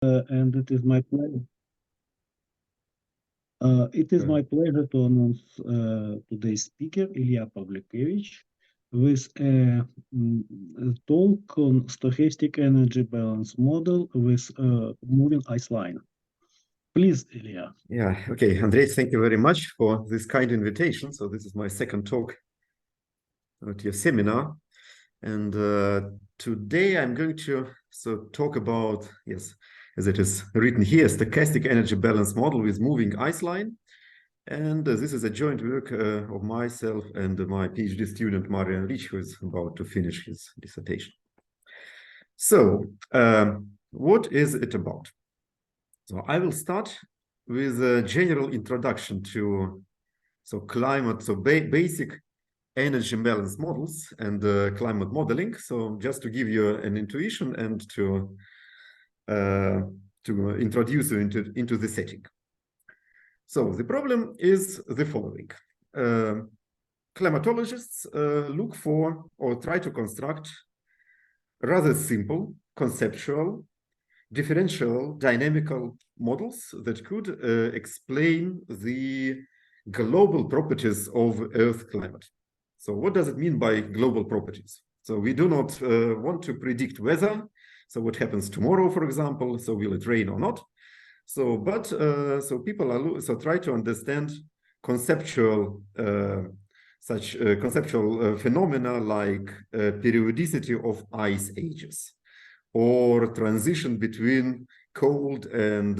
and it is my pleasure. It is my pleasure to announce today's speaker, Ilya Pavlyukevich, with a talk on stochastic energy balance model with moving ice line. Please, Ilya. Yeah, okay, Andrei, thank you very much for this kind invitation. So this is my second talk at your seminar. And today I'm going to talk about, yes, as it is written here, stochastic energy balance model with moving ice line. And this is a joint work of myself and my PhD student, Friedrich, who is about to finish his dissertation. So what is it about? So I will start with a general introduction to basic energy balance models and climate modeling. So just to give you an intuition and to introduce you into the setting. So the problem is the following. Climatologists look for or try to construct rather simple, conceptual, differential, dynamical models that could explain the global properties of Earth climate. So what does it mean by global properties? So we do not want to predict weather. So what happens tomorrow, for example, so will it rain or not? So, but so people are try to understand conceptual phenomena like periodicity of ice ages, or transition between cold and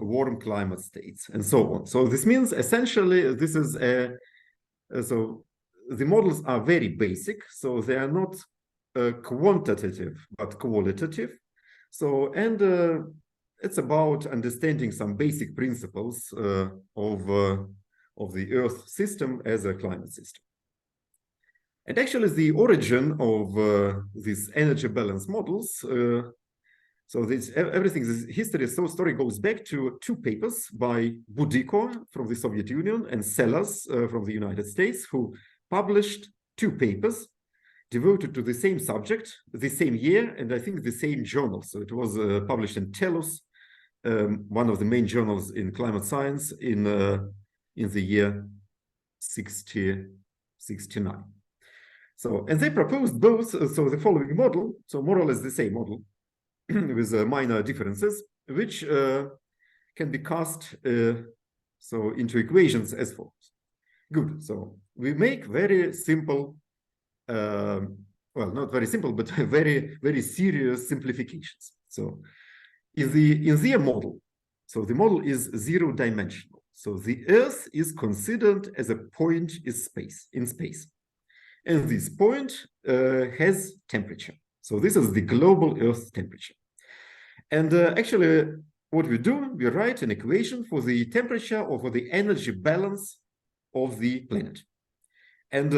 warm climate states, and so on. So this means essentially this is so the models are very basic, so they are not quantitative but qualitative. So it's about understanding some basic principles of the Earth system as a climate system. And actually, the origin of these energy balance models, so this story goes back to two papers by Budiko from the Soviet Union and Sellers from the United States, who published two papers devoted to the same subject, the same year, and I think the same journal. So it was published in Tellus, one of the main journals in climate science, in the year 69. So, and they proposed both, so the following model, so more or less the same model, with minor differences, which can be cast into equations as follows. Good, so we make very simple, well, not very simple, but very, very serious simplifications. So in the model, so the model is zero dimensional. So the Earth is considered as a point in space. And this point has temperature. So this is the global Earth temperature. And actually, what we do, we write an equation for the temperature or for the energy balance of the planet. And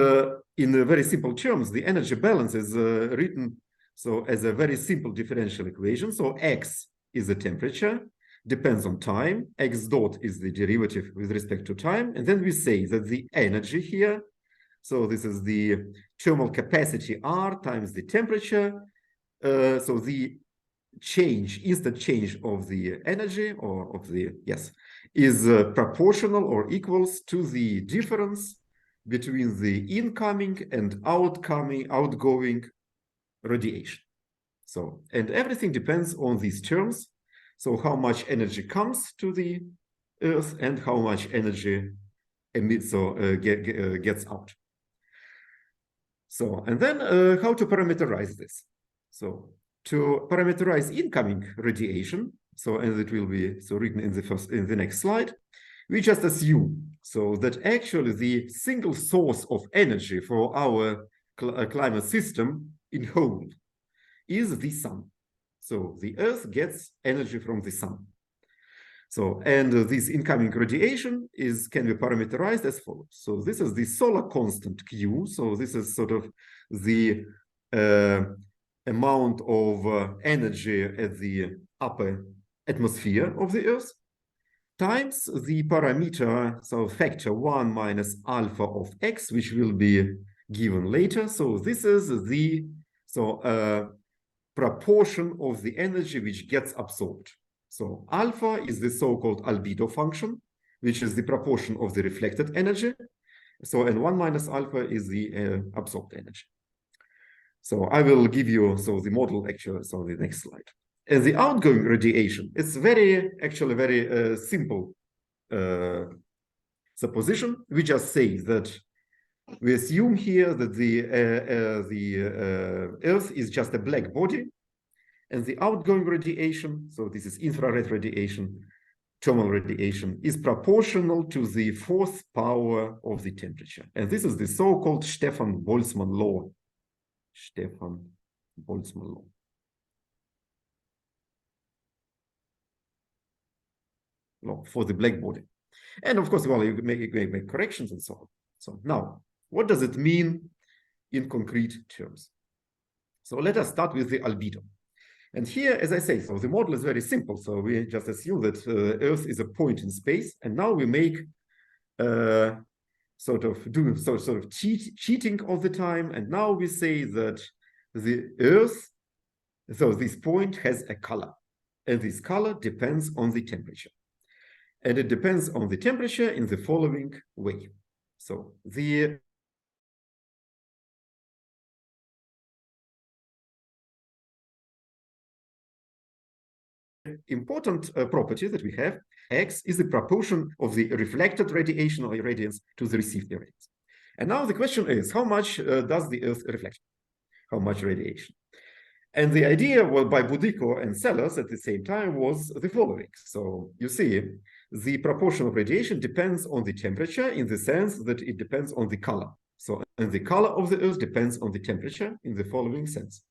in very simple terms, the energy balance is written so as a very simple differential equation. So X is the temperature, depends on time. X dot is the derivative with respect to time. And then we say that the energy here, so this is the thermal capacity R times the temperature. So the instant change of the energy or of the, is proportional or equals to the difference between the incoming and outgoing radiation. So, and everything depends on these terms. So how much energy comes to the Earth and how much energy emits or gets out. So, and then how to parameterize this. So to parameterize incoming radiation, so, and it will be so written in the next slide, we just assume so that actually the single source of energy for our climate system in whole is the sun. So the Earth gets energy from the sun. So, and this incoming radiation can be parameterized as follows. So this is the solar constant Q. So this is sort of the amount of energy at the upper atmosphere of the Earth, times the parameter, so factor 1 minus alpha of X, which will be given later. So this is the proportion of the energy which gets absorbed. So alpha is the so-called albedo function, which is the proportion of the reflected energy. So, and 1 minus alpha is the absorbed energy. So I will give you, so the model actually, so the next slide. And the outgoing radiation, it's actually very simple supposition. We just say that we assume here that the Earth is just a black body, and the outgoing radiation, so this is infrared radiation, thermal radiation, is proportional to the fourth power of the temperature. And this is the so-called Stefan-Boltzmann law. Stefan-Boltzmann law. For the black body. And of course, well, you make corrections and so on. So now, what does it mean in concrete terms? So let us start with the albedo. And here, as I say, so the model is very simple. So we just assume that Earth is a point in space, and now we make sort of cheating all the time. And now we say that the Earth, so this point has a color, and this color depends on the temperature. And it depends on the temperature in the following way. So the important property that we have, X, is the proportion of the reflected radiation or irradiance to the received irradiance. And now the question is, how much does the Earth reflect? How much radiation? And the idea, well, by Boudico and Sellers at the same time was the following. So you see, the proportion of radiation depends on the temperature in the sense that it depends on the color. So, and the color of the Earth depends on the temperature in the following sense.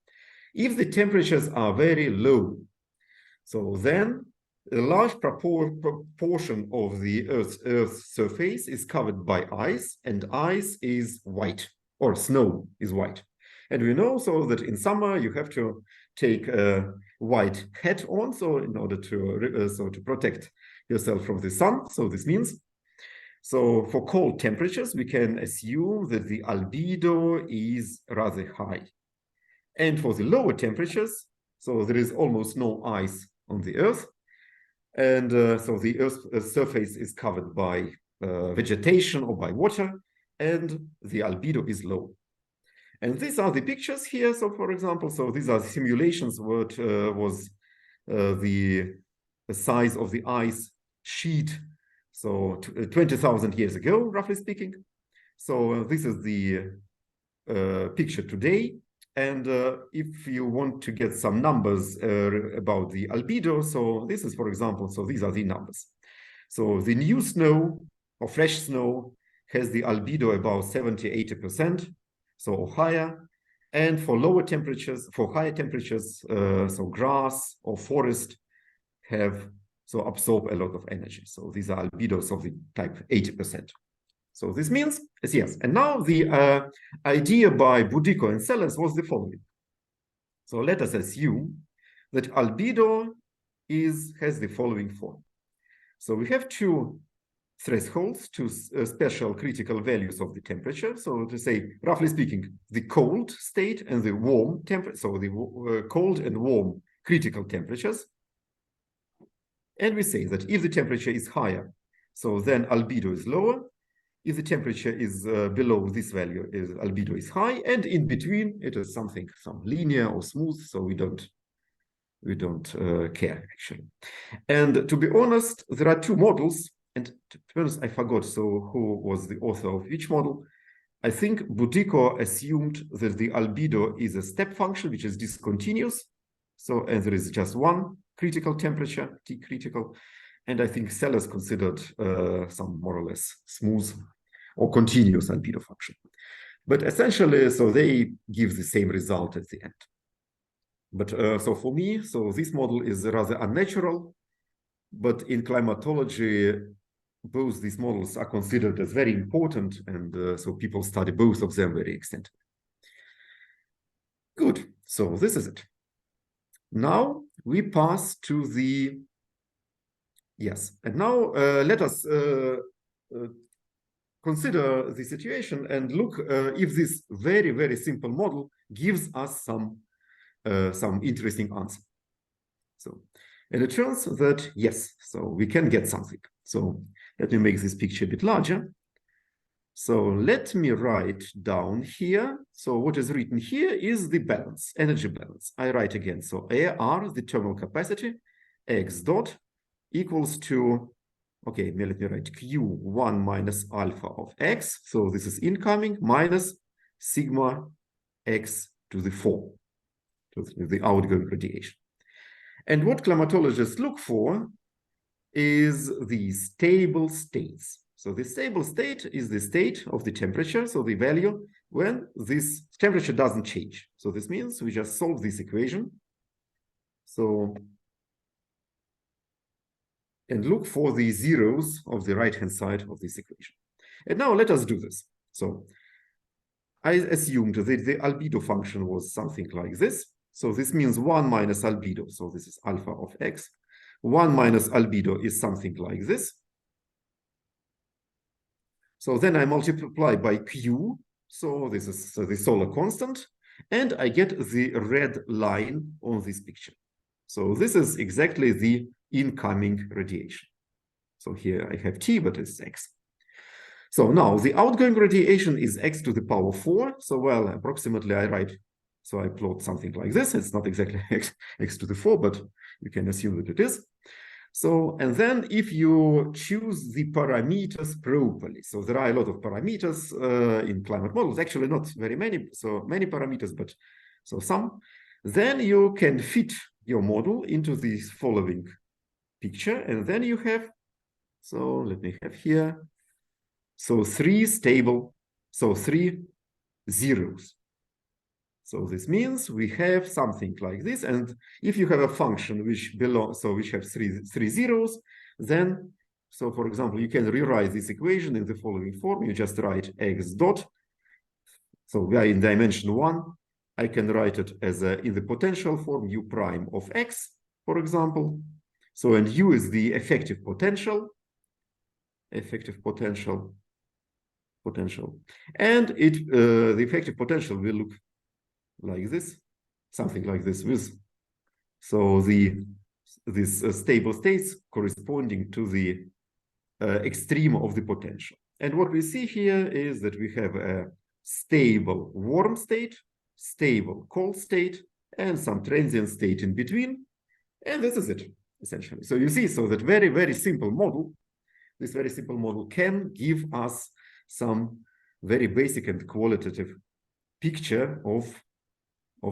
If the temperatures are very low, so then a large proportion of the Earth's surface is covered by ice, and ice is white, or snow is white. And we know so that in summer you have to take a white hat on, so in order to protect yourself from the sun. So this means, so for cold temperatures, we can assume that the albedo is rather high. And for the lower temperatures, so there is almost no ice on the Earth. And so the Earth's surface is covered by vegetation or by water, and the albedo is low. And these are the pictures here. So for example, so these are the simulations what was the size of the ice sheet, so 20,000 years ago, roughly speaking. So this is the picture today. And if you want to get some numbers about the albedo, so this is, for example, so these are the numbers. So the new snow or fresh snow has the albedo about 70–80%, so higher. And for lower temperatures, for higher temperatures, so grass or forest have absorb a lot of energy. So these are albedos of the type 80%. So this means, yes. And now the idea by Boudico and Sellers was the following. So let us assume that albedo has the following form. So we have two thresholds, two special critical values of the temperature. So to say, roughly speaking, the cold state and the warm temperature, so the cold and warm critical temperatures. And we say that if the temperature is higher, so then albedo is lower. If the temperature is below this value, albedo is high, and in between it is some linear or smooth. So we don't care actually. And to be honest, there are two models. And to be honest, I forgot. So who was the author of each model? I think Boudico assumed that the albedo is a step function which is discontinuous. So and there is just one critical temperature, T critical. And I think Sellers considered some more or less smooth or continuous albedo function. But essentially, so they give the same result at the end. But so for me, so this model is rather unnatural. But in climatology, both these models are considered as very important. And so people study both of them very extensively. Good. So this is it. Now we pass to the yes. And now let us consider the situation and look if this very, very simple model gives us some interesting answer. So And it turns that, yes, so we can get something. So let me make this picture a bit larger. So let me write down here. So what is written here is the balance, energy balance. I write again. So AR, the thermal capacity, X dot equals to, okay, let me write Q1 minus alpha of X. So this is incoming minus sigma X to the 4, to the outgoing radiation. And what climatologists look for is the stable states. So the stable state is the state of the temperature, so the value when this temperature doesn't change. So this means we just solve this equation. So, and look for the zeros of the right-hand side of this equation. And now let us do this. So I assumed that the albedo function was something like this. So this means 1 minus albedo. So this is alpha of X. 1 minus albedo is something like this. So then I multiply by Q. So this is the solar constant. And I get the red line on this picture. So this is exactly the incoming radiation. So here I have T, but it's X. So now the outgoing radiation is X to the power 4. So well, approximately I write, so I plot something like this. It's not exactly X to the 4, but you can assume that it is. So, and then if you choose the parameters properly, so there are a lot of parameters in climate models, actually not very many, so many parameters, but so some, then you can fit your model into this following picture. And then you have, so let me have here, so 3 stable, so 3 zeros. So this means we have something like this. And if you have a function which belongs, so which have three zeros, then, so for example, you can rewrite this equation in the following form. You just write X dot. So we are in dimension 1. I can write it as in the potential form U prime of X, for example. So, and U is the effective potential. And it the effective potential will look like this, something like this, with so these stable states corresponding to the extreme of the potential. And what we see here is that we have a stable warm state, stable cold state, and some transient state in between. And this is it, essentially. So you see, so that very, very simple model, this very simple model can give us some very basic and qualitative picture of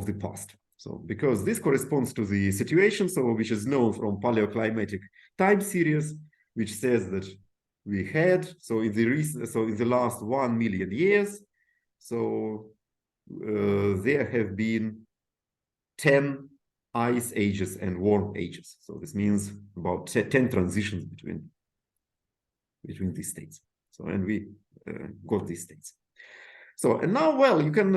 the past. So because this corresponds to the situation, so which is known from paleoclimatic time series, which says that we had, so in the last 1 million years, so there have been 10 ice ages and warm ages. So this means about 10 transitions between these states. So, and we got these states. So, and now, well, you can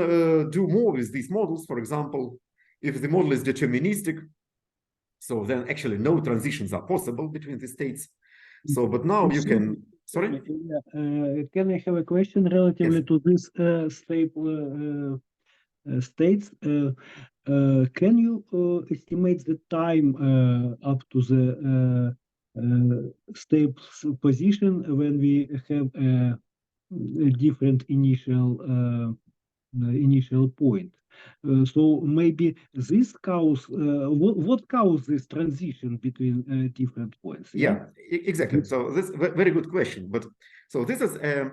do more with these models. For example, if the model is deterministic, so then actually no transitions are possible between the states. So, but now you can, sorry? Can I have a question relatively to this stable states? Can you estimate the time up to the stable position when we have a different initial point? So maybe this cause what causes this transition between different points? Yeah, exactly. So this is a very good question. But so this is in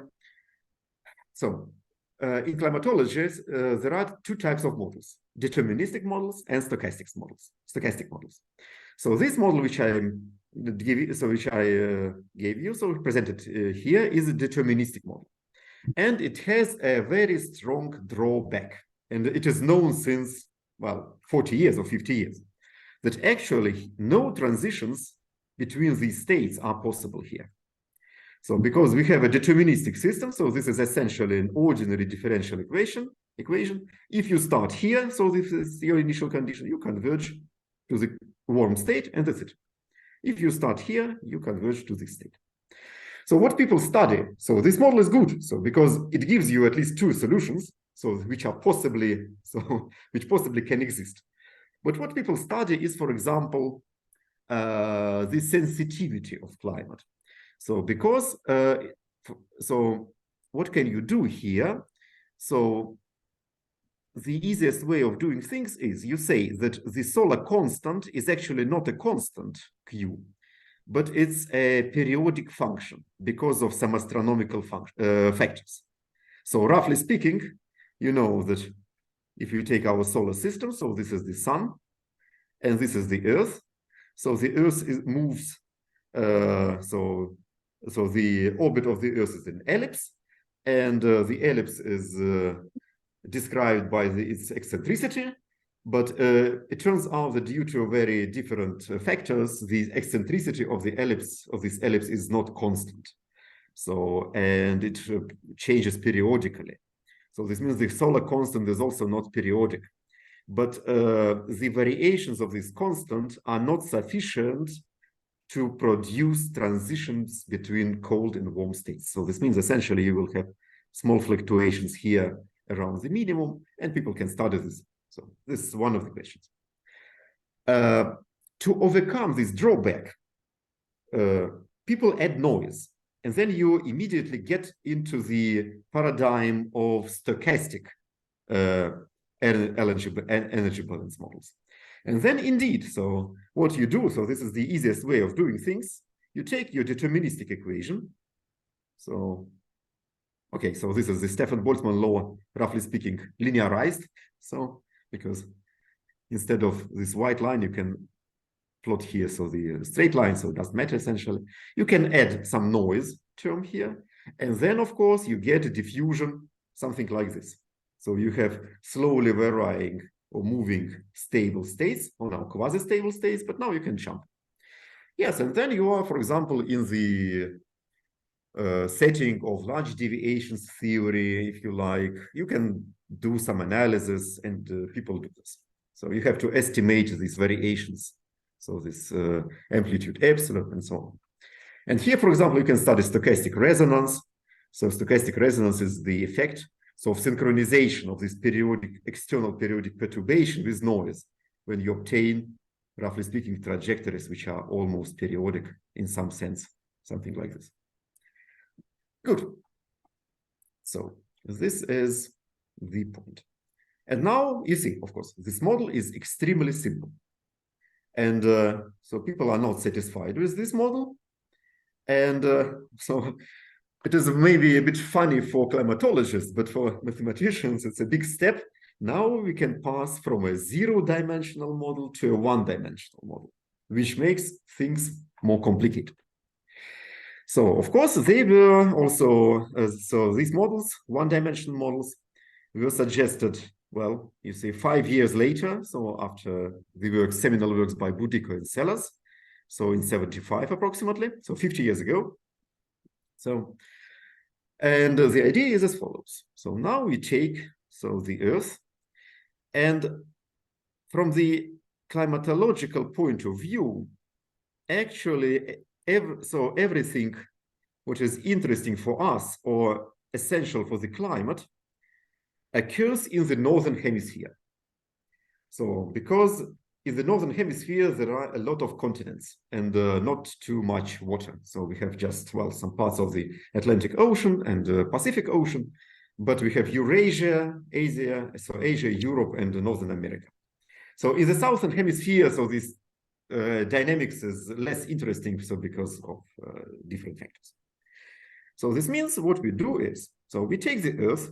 climatology, there are 2 types of models: deterministic models and stochastic models. So this model which I gave you, so presented here, is a deterministic model, and it has a very strong drawback, and it is known since, well, 40 years or 50 years, that actually no transitions between these states are possible here. So because we have a deterministic system, so this is essentially an ordinary differential equation. If you start here, so this is your initial condition, you converge to the warm state, and that's it. If you start here, you converge to this state. So what people study, so this model is good, so because it gives you at least 2 solutions, so which possibly can exist. But what people study is, for example, the sensitivity of climate. So because, so what can you do here? So the easiest way of doing things is you say that the solar constant is actually not a constant Q, but it's a periodic function because of some astronomical factors. So roughly speaking, you know that if you take our solar system, so this is the sun, and this is the Earth. So the Earth moves, so the orbit of the Earth is an ellipse, and the ellipse is described by its eccentricity. But it turns out that due to very different factors, the eccentricity of the ellipse, of this ellipse, is not constant. So, and it changes periodically. So this means the solar constant is also not periodic. But the variations of this constant are not sufficient to produce transitions between cold and warm states. So this means essentially you will have small fluctuations here around the minimum, and people can study this. So this is one of the questions. To overcome this drawback, people add noise, and then you immediately get into the paradigm of stochastic energy balance models. And then indeed, so what you do, so this is the easiest way of doing things, you take your deterministic equation. So, okay, so this is the Stefan Boltzmann law, roughly speaking, linearized. So, because instead of this white line, you can plot here, so the straight line, so it doesn't matter essentially. You can add some noise term here. And then, of course, you get a diffusion, something like this. So you have slowly varying or moving stable states, or now quasi-stable states, but now you can jump. Yes, and then you are, for example, in the setting of large deviations theory, if you like. You can do some analysis, and people do this. So you have to estimate these variations. So this amplitude epsilon and so on. And here, for example, you can study stochastic resonance. So stochastic resonance is the effect of synchronization of this periodic, external periodic perturbation with noise when you obtain, roughly speaking, trajectories which are almost periodic in some sense, something like this. Good. So this is the point. And now you see, of course, this model is extremely simple. And so people are not satisfied with this model. And so it is maybe a bit funny for climatologists, but for mathematicians, it's a big step. Now we can pass from a zero-dimensional model to a one-dimensional model, which makes things more complicated. So, of course, they were also, so these models, one-dimensional models, were suggested, well, you see, 5 years later, so after the works, seminal works by Budico and Sellers, so in 75 approximately, so 50 years ago. So, and the idea is as follows. So now we take, so the Earth, and from the climatological point of view, actually, so everything which is interesting for us or essential for the climate occurs in the northern hemisphere. So because in the northern hemisphere, there are a lot of continents and not too much water. So we have just, well, some parts of the Atlantic Ocean and Pacific Ocean, but we have Eurasia, Asia, so Asia, Europe, and Northern America. So in the southern hemisphere, so this dynamics is less interesting, so because of different factors. So this means what we do is, so we take the Earth,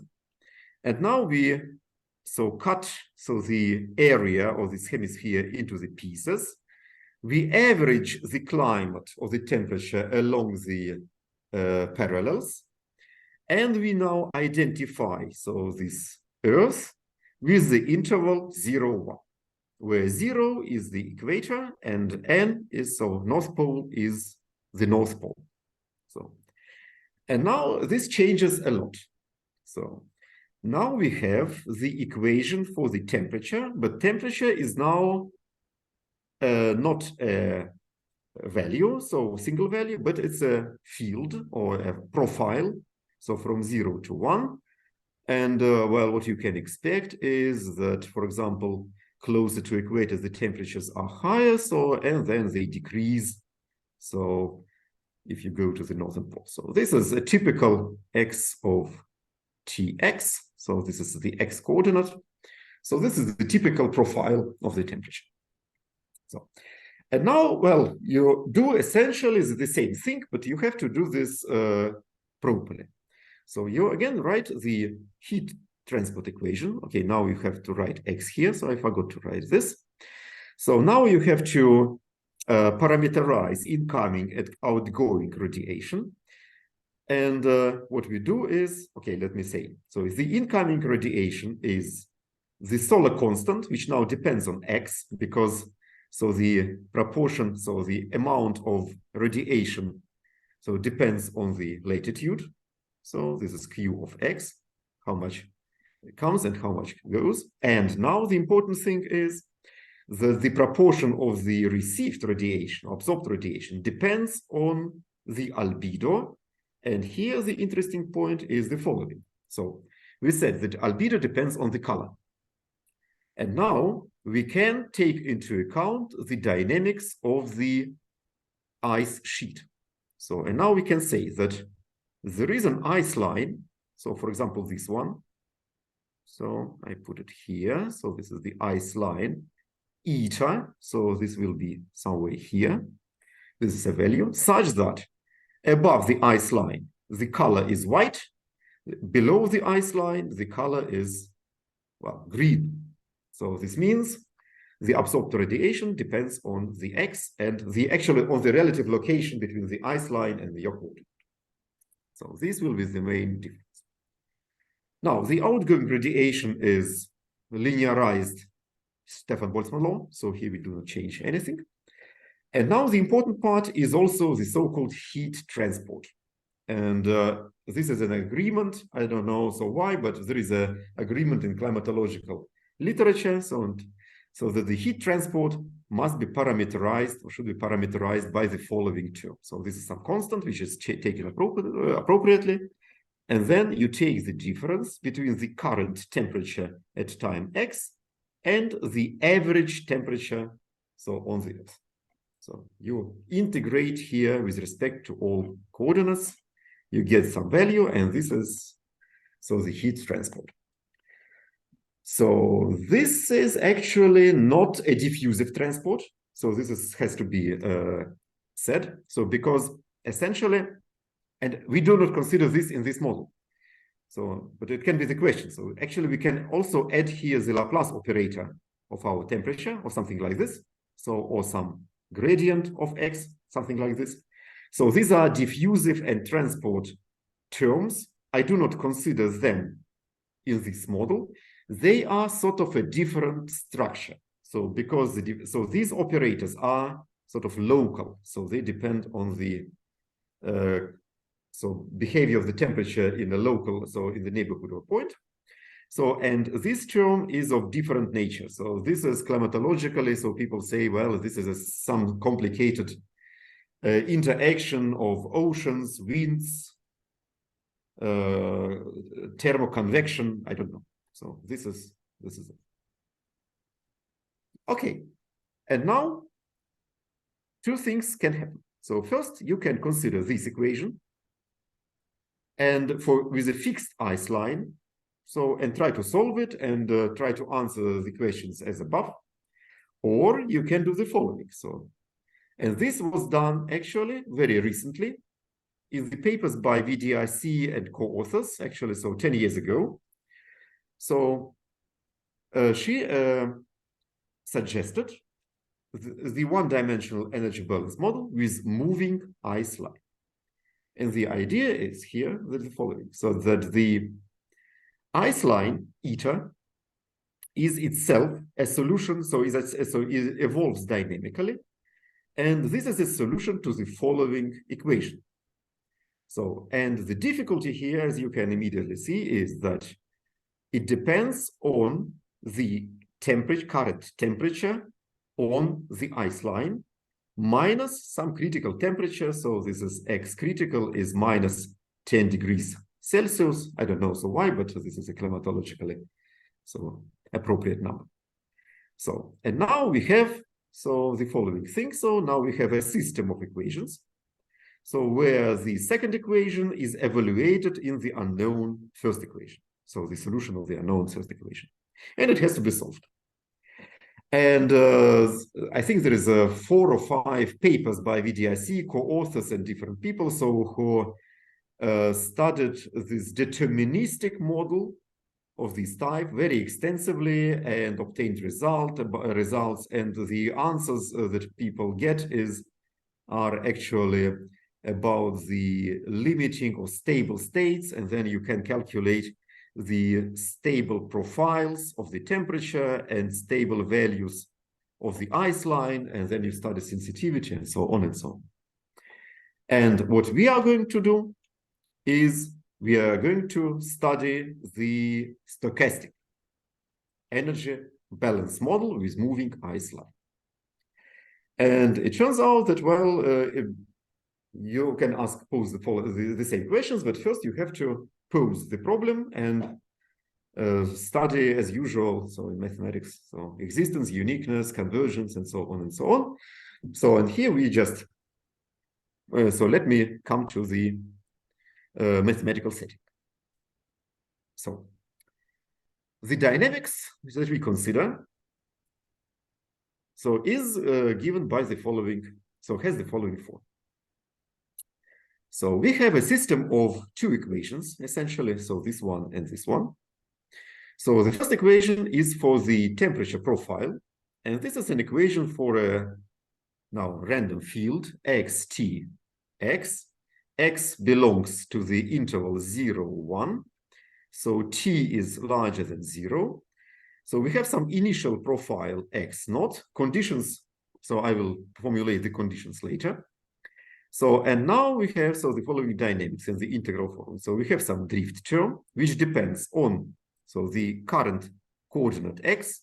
and now we cut the area of this hemisphere into the pieces. We average the climate or the temperature along the parallels, and we now identify this Earth with the interval 0, 1, where 0 is the equator and N is, so North Pole is the North Pole. So, and now this changes a lot. So now we have the equation for the temperature, but temperature is now not a value, so single value, but it's a field or a profile. So from 0 to 1. And well, what you can expect is that, for example, closer to equator, the temperatures are higher, so, and then they decrease. So if you go to the northern pole. So this is a typical x of Tx. So this is the x coordinate. So this is the typical profile of the temperature. So, and now, well, you do essentially the same thing, but you have to do this properly. So you again write the heat transport equation. Okay, now you have to write x here, so I forgot to write this. So now you have to parameterize incoming and outgoing radiation. And what we do is, okay, let me say, so the incoming radiation is the solar constant, which now depends on x, because so the proportion, so the amount of radiation, so depends on the latitude. So this is Q of x, how much comes and how much goes. And now the important thing is the proportion of the received radiation, absorbed radiation, depends on the albedo. And here the interesting point is the following. So we said that albedo depends on the color. And now we can take into account the dynamics of the ice sheet. So, and now we can say that there is an ice line. So for example, this one. So I put it here. So this is the ice line, eta. So this will be somewhere here. This is a value such that above the ice line, the color is white. Below the ice line, the color is, well, green. So this means the absorbed radiation depends on the x and actually on the relative location between the ice line and the your coordinate. So this will be the main difference. Now, the outgoing radiation is linearized Stefan-Boltzmann law. So here we do not change anything. And now the important part is also the so-called heat transport. And this is an agreement. I don't know so why, but there is an agreement in climatological literature. So that the heat transport must be parameterized or should be parameterized by the following term. So this is some constant which is taken appropriately. And then you take the difference between the current temperature at time x and the average temperature, so on the Earth. So you integrate here with respect to all coordinates, you get some value, and this is so the heat transport. So this is actually not a diffusive transport. So this has to be said. So because essentially, and we do not consider this in this model. So, but it can be the question. So actually we can also add here the Laplace operator of our temperature or something like this. So, or some gradient of x, something like this. So these are diffusive and transport terms. I do not consider them in this model. They are sort of a different structure. So because so these operators are sort of local. So they depend on the so behavior of the temperature in the local, so in the neighborhood of a point. So, and this term is of different nature. So this is climatologically, so people say, well, this is some complicated interaction of oceans, winds, thermoconvection, I don't know. So this is it. Okay, and now two things can happen. So first, you can consider this equation, and with a fixed ice line, so and try to solve it and try to answer the questions as above, or you can do the following. So, and this was done actually very recently in the papers by VDIC and co-authors, actually, so 10 years ago. So she suggested the one-dimensional energy balance model with moving ice line. And the idea is here that the following, so that the ice line, eta, is itself a solution, so it evolves dynamically. And this is a solution to the following equation. So, and the difficulty here, as you can immediately see, is that it depends on the current temperature on the ice line minus some critical temperature. So this is x critical is minus 10 degrees Celsius. I don't know so why, but this is a climatologically so appropriate number. So, and now we have the following thing. So now we have a system of equations. So where the second equation is evaluated in the unknown first equation. So the solution of the unknown first equation. And it has to be solved. And I think there is 4 or 5 papers by VDIC, co-authors and different people, so who studied this deterministic model of this type very extensively and obtained results. And the answers that people get are actually about the limiting of stable states, and then you can calculate the stable profiles of the temperature and stable values of the ice line, and then you study sensitivity and so on and so on. And what we are going to do is we are going to study the stochastic energy balance model with moving ice line. And it turns out that, well, you can pose the same questions, but first you have to pose the problem and study as usual, so in mathematics, so existence, uniqueness, convergence, and so on and so on. So, and here we just, so let me come to the mathematical setting. So, the dynamics that we consider, so is given by the following, so has the following form. So we have a system of 2 equations, essentially, so this one and this one. So the first equation is for the temperature profile, and this is an equation for a now random field xt x. X belongs to the interval 0, 1. So t is larger than 0. So we have some initial profile x naught, conditions. So I will formulate the conditions later. So, and now we have, so the following dynamics in the integral form. So we have some drift term, which depends on, so the current coordinate x,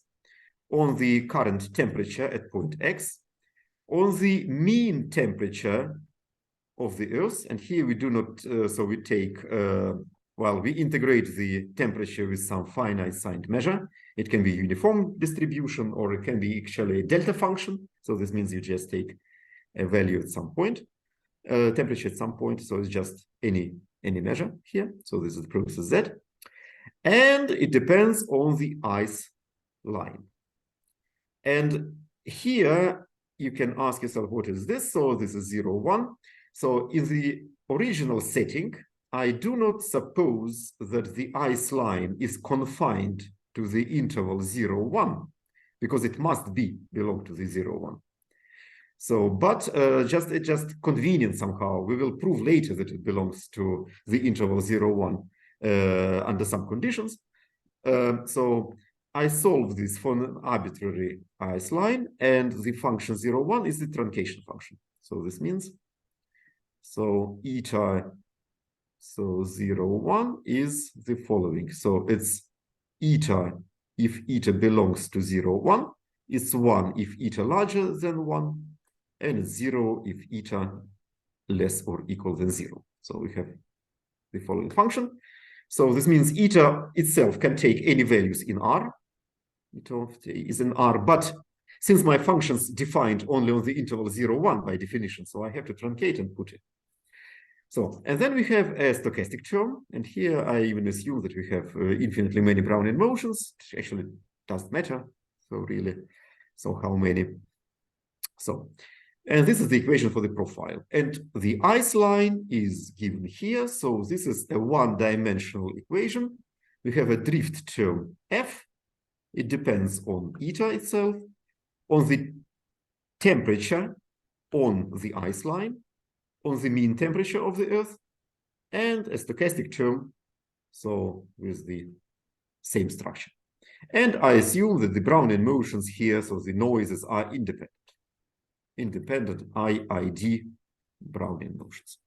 on the current temperature at point x, on the mean temperature of the Earth. And here we do not, so we take, well, we integrate the temperature with some finite signed measure. It can be uniform distribution, or it can be actually a delta function. So this means you just take a value at some point. Temperature at some point, so it's just any measure here. So this is the process Z, and it depends on the ice line. And here you can ask yourself, what is this? So this is 0, 1. So in the original setting, I do not suppose that the ice line is confined to the interval 0, 1, because it must belong to the 0, 1. So, but it's just convenient somehow. We will prove later that it belongs to the interval 0, 1 under some conditions. So I solve this for an arbitrary ice line, and the function 0, 1 is the truncation function. So this means, so eta, so 0, 1 is the following. So it's eta if eta belongs to 0, 1, it's 1 if eta larger than 1, and it's 0 if eta less or equal than 0. So we have the following function. So this means eta itself can take any values in R. Eta of t is in R, but since my function's defined only on the interval 0, 1 by definition, so I have to truncate and put it. So, and then we have a stochastic term, and here I even assume that we have infinitely many Brownian motions, which actually doesn't matter, so really, so how many? So, and this is the equation for the profile. And the ice line is given here. So this is a one-dimensional equation. We have a drift term F. It depends on eta itself, on the temperature on the ice line, on the mean temperature of the Earth, and a stochastic term, so with the same structure. And I assume that the Brownian motions here, so the noises are independent IID Brownian motions.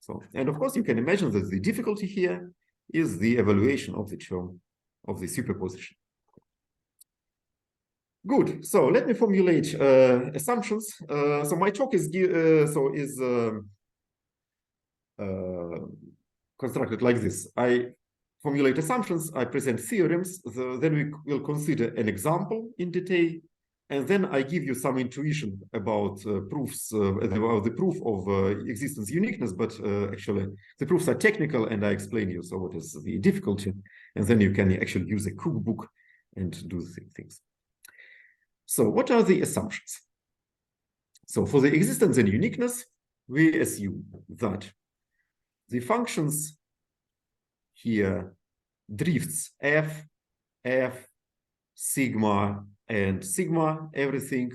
So, and of course, you can imagine that the difficulty here is the evaluation of the term of the superposition. Good. So let me formulate assumptions. So my talk is constructed like this. formulate assumptions, I present theorems, then we will consider an example in detail, and then I give you some intuition about proofs, about the proof of existence uniqueness, but actually the proofs are technical, and I explain you, so what is the difficulty, and then you can actually use a cookbook and do the things. So what are the assumptions? So for the existence and uniqueness, we assume that the functions here, drifts f, sigma, and sigma, everything,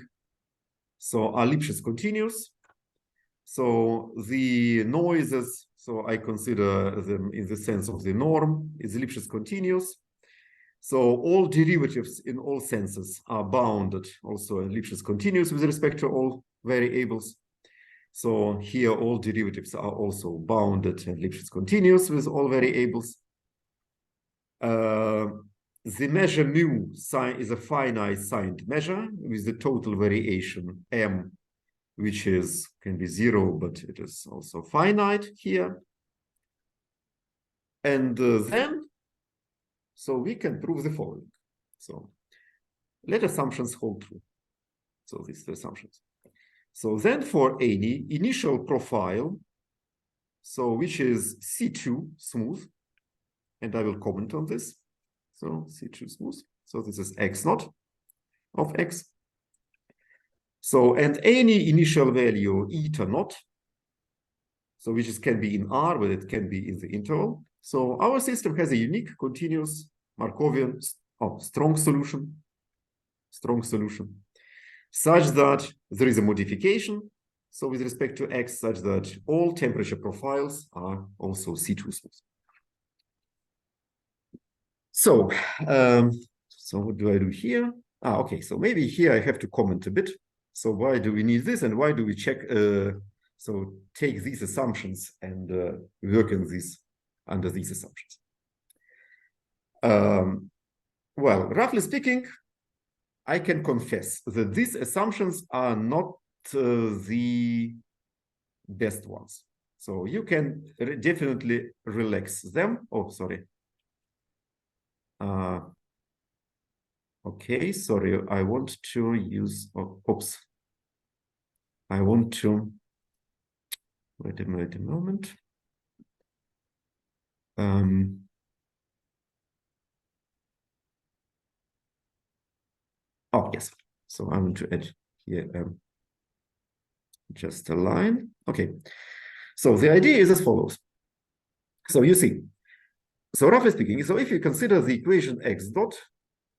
so are Lipschitz continuous. So the noises, so I consider them in the sense of the norm, is Lipschitz continuous. So all derivatives in all senses are bounded, also Lipschitz continuous with respect to all variables. So here all derivatives are also bounded and Lipschitz continuous with all variables. The measure mu is a finite signed measure with the total variation m, which can be 0, but it is also finite here. And then, so we can prove the following. So let assumptions hold true. So these are the assumptions. So then for any initial profile, so which is C2 smooth, and I will comment on this. So C2 smooth. So this is x naught of x. So and any initial value eta naught, so which can be in R, but it can be in the interval. So our system has a unique continuous Markovian strong solution, such that there is a modification. So with respect to x, such that all temperature profiles are also C2 smooth. So, so what do I do here? Okay, so maybe here I have to comment a bit. So why do we need this, and why do we check? So take these assumptions and work in this under these assumptions. Well, roughly speaking, I can confess that these assumptions are not the best ones. So you can definitely relax them. Oh, sorry. Okay, sorry, I want to use, oops. I want to, wait a moment. Oh, yes. So I want to add here just a line. Okay. So the idea is as follows. So you see, so roughly speaking, so if you consider the equation x dot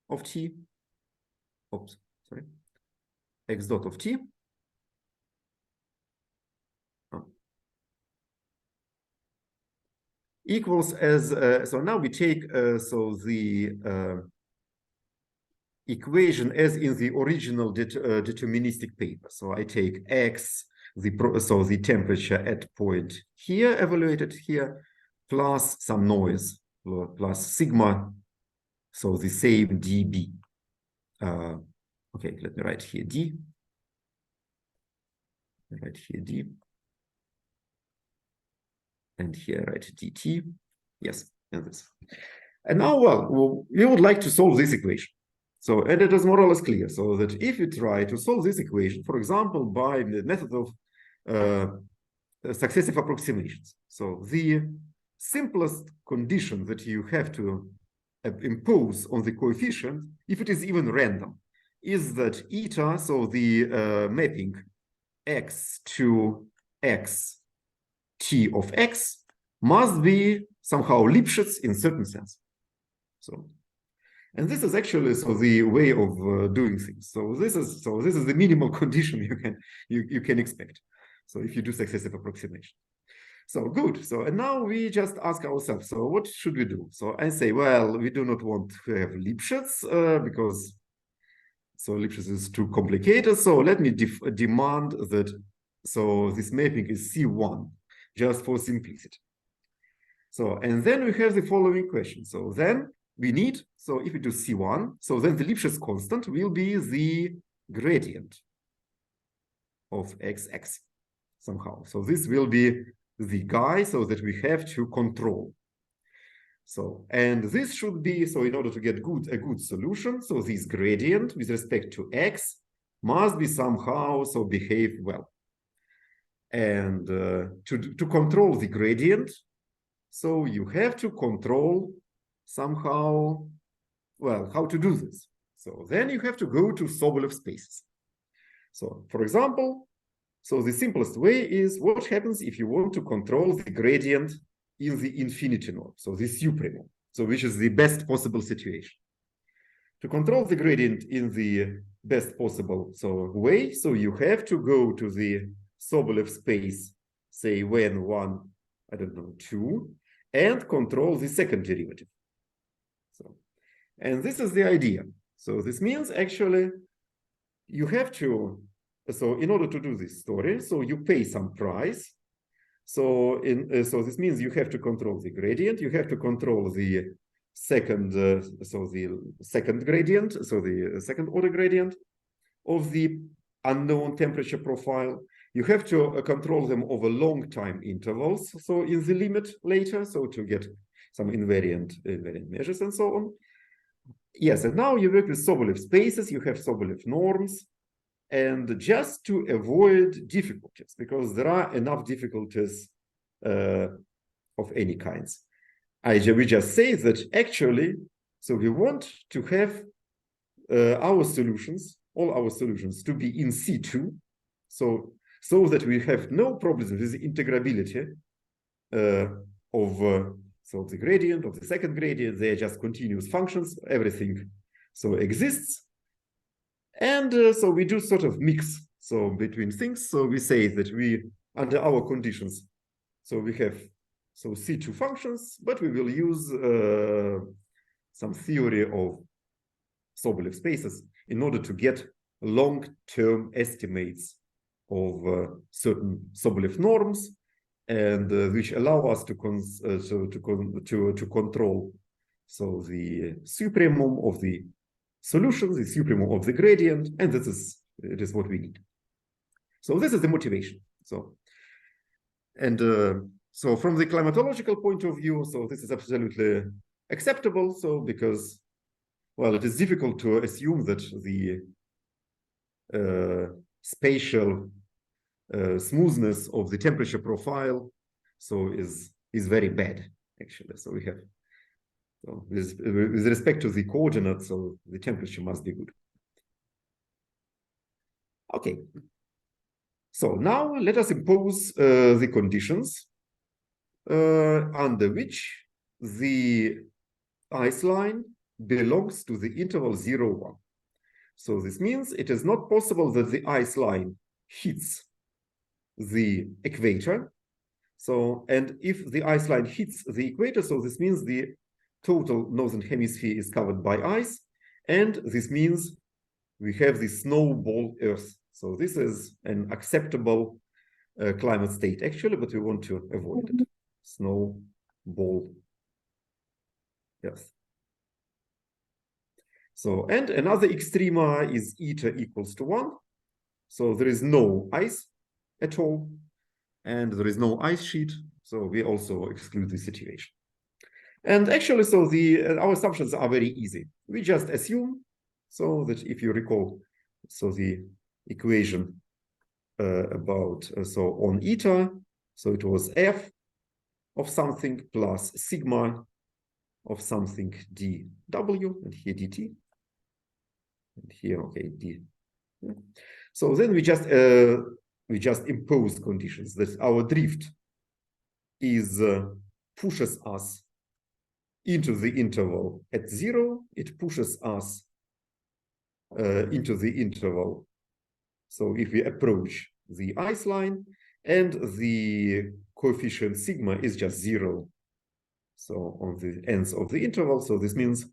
of t, oops, sorry, x dot of t, equals as, so now we take, so the equation as in the original deterministic paper. So I take x, so the temperature at point here, evaluated here, plus some noise, plus sigma, so the same dB. Okay, let me write here d. Write here d. And here write dt. Yes, and this. And now, well, we would like to solve this equation. So, and it is more or less clear. So that if you try to solve this equation, for example, by the method of successive approximations. So the simplest condition that you have to impose on the coefficient, if it is even random, is that eta, so the mapping x to x t of x must be somehow Lipschitz in certain sense. So, and this is actually so the way of doing things. So this is the minimal condition you can expect. So if you do successive approximation. So good. So and now we just ask ourselves, so what should we do? So I say, well, we do not want to have Lipschitz because so Lipschitz is too complicated. So let me demand that so this mapping is C1, just for simplicity. So and then we have the following question. So then we need, so if we do C1, so then the Lipschitz constant will be the gradient of xx somehow. So this will be the guy so that we have to control. So, and this should be, so in order to get a good solution, so this gradient with respect to x must be somehow, so behave well. And to control the gradient, so you have to control somehow, well, how to do this. So then you have to go to Sobolev spaces. So for example, so the simplest way is what happens if you want to control the gradient in the infinity norm, so the supremum, so which is the best possible situation. To control the gradient in the best possible way, so you have to go to the Sobolev space, say when 1, I don't know, 2, and control the second derivative. So, and this is the idea. So this means actually you have to, so in order to do this story, so you pay some price. So so this means you have to control the gradient, you have to control the second, so the second gradient, so the second order gradient of the unknown temperature profile. You have to control them over long time intervals, so in the limit later, so to get some invariant measures and so on. Yes, and now you work with Sobolev spaces, you have Sobolev norms, and just to avoid difficulties, because there are enough difficulties of any kinds. We just say that actually, so we want to have our solutions, all our solutions, to be in C2, so that we have no problems with the integrability of so the gradient of the second gradient. They are just continuous functions, everything so exists. And so we do sort of mix so between things. So we say that we, under our conditions, so we have so C2 functions, but we will use some theory of Sobolev spaces in order to get long-term estimates of certain Sobolev norms, and which allow us to control so the supremum of the solution, the supremum of the gradient, and it is what we need. So this is the motivation. So, and so from the climatological point of view, so this is absolutely acceptable. So because, well, it is difficult to assume that the spatial smoothness of the temperature profile so is very bad, actually. So we have, so with respect to the coordinates, so the temperature must be good. Okay. So now let us impose the conditions under which the ice line belongs to the interval 0, 1. So this means it is not possible that the ice line hits the equator. So, and if the ice line hits the equator, so this means the total northern hemisphere is covered by ice, and this means we have the snowball Earth. So this is an acceptable climate state, actually, but we want to avoid it. Snowball Earth. So, and another extrema is eta equals to 1. So there is no ice at all, and there is no ice sheet. So we also exclude the situation. And actually, so our assumptions are very easy. We just assume, so that if you recall, so the equation about, so on eta, so it was f of something plus sigma of something dw, and here dt, and here, okay, d. So then we just impose conditions that our drift is pushes us into the interval at 0. It pushes us into the interval. So if we approach the ice line, and the coefficient sigma is just 0. So on the ends of the interval. So this means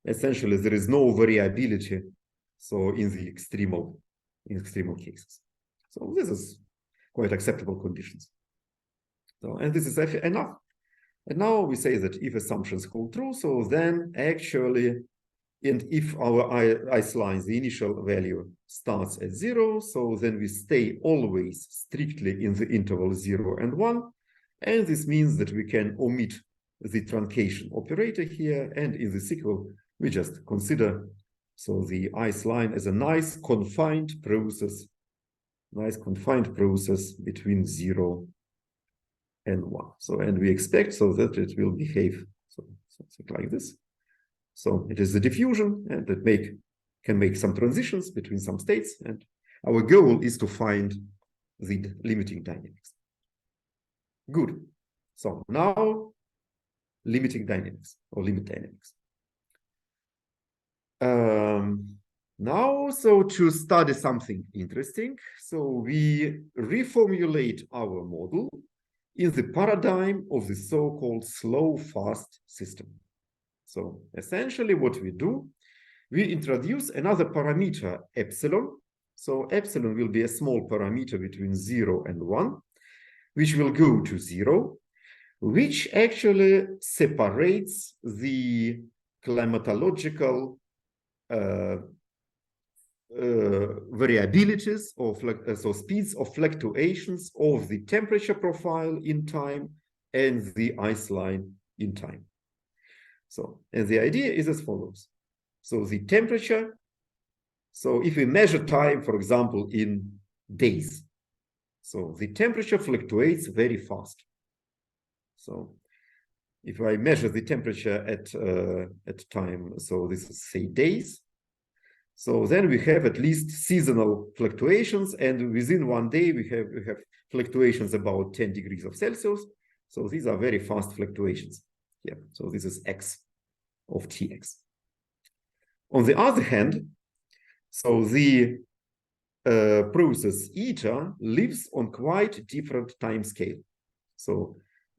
essentially there is no variability. So in the extremal cases. So this is quite acceptable conditions. So, and this is enough. And now we say that if assumptions hold true, so then actually, and if our ice line, the initial value starts at 0, so then we stay always strictly in the interval 0 and 1. And this means that we can omit the truncation operator here, and in the sequel, we just consider the ice line as a nice confined process between 0 and 1. And we expect that it will behave something like this. So it is the diffusion, and it can make some transitions between some states, and our goal is to find the limiting dynamics. Good. So now limiting dynamics or limit dynamics. Now, to study something interesting, we reformulate our model in the paradigm of the so-called slow-fast system. So essentially what we do, we introduce another parameter, epsilon. So epsilon will be a small parameter between 0 and 1, which will go to 0, which actually separates the climatological variabilities of speeds of fluctuations of the temperature profile in time and the ice line in time. And the idea is as follows. The temperature, if we measure time, for example, in days, the temperature fluctuates very fast. If I measure the temperature at time, this is say days, then we have at least seasonal fluctuations, and within one day we have fluctuations about 10 degrees of Celsius. These are very fast fluctuations here. This is x of tx. On the other hand, the process eta lives on quite different time scale.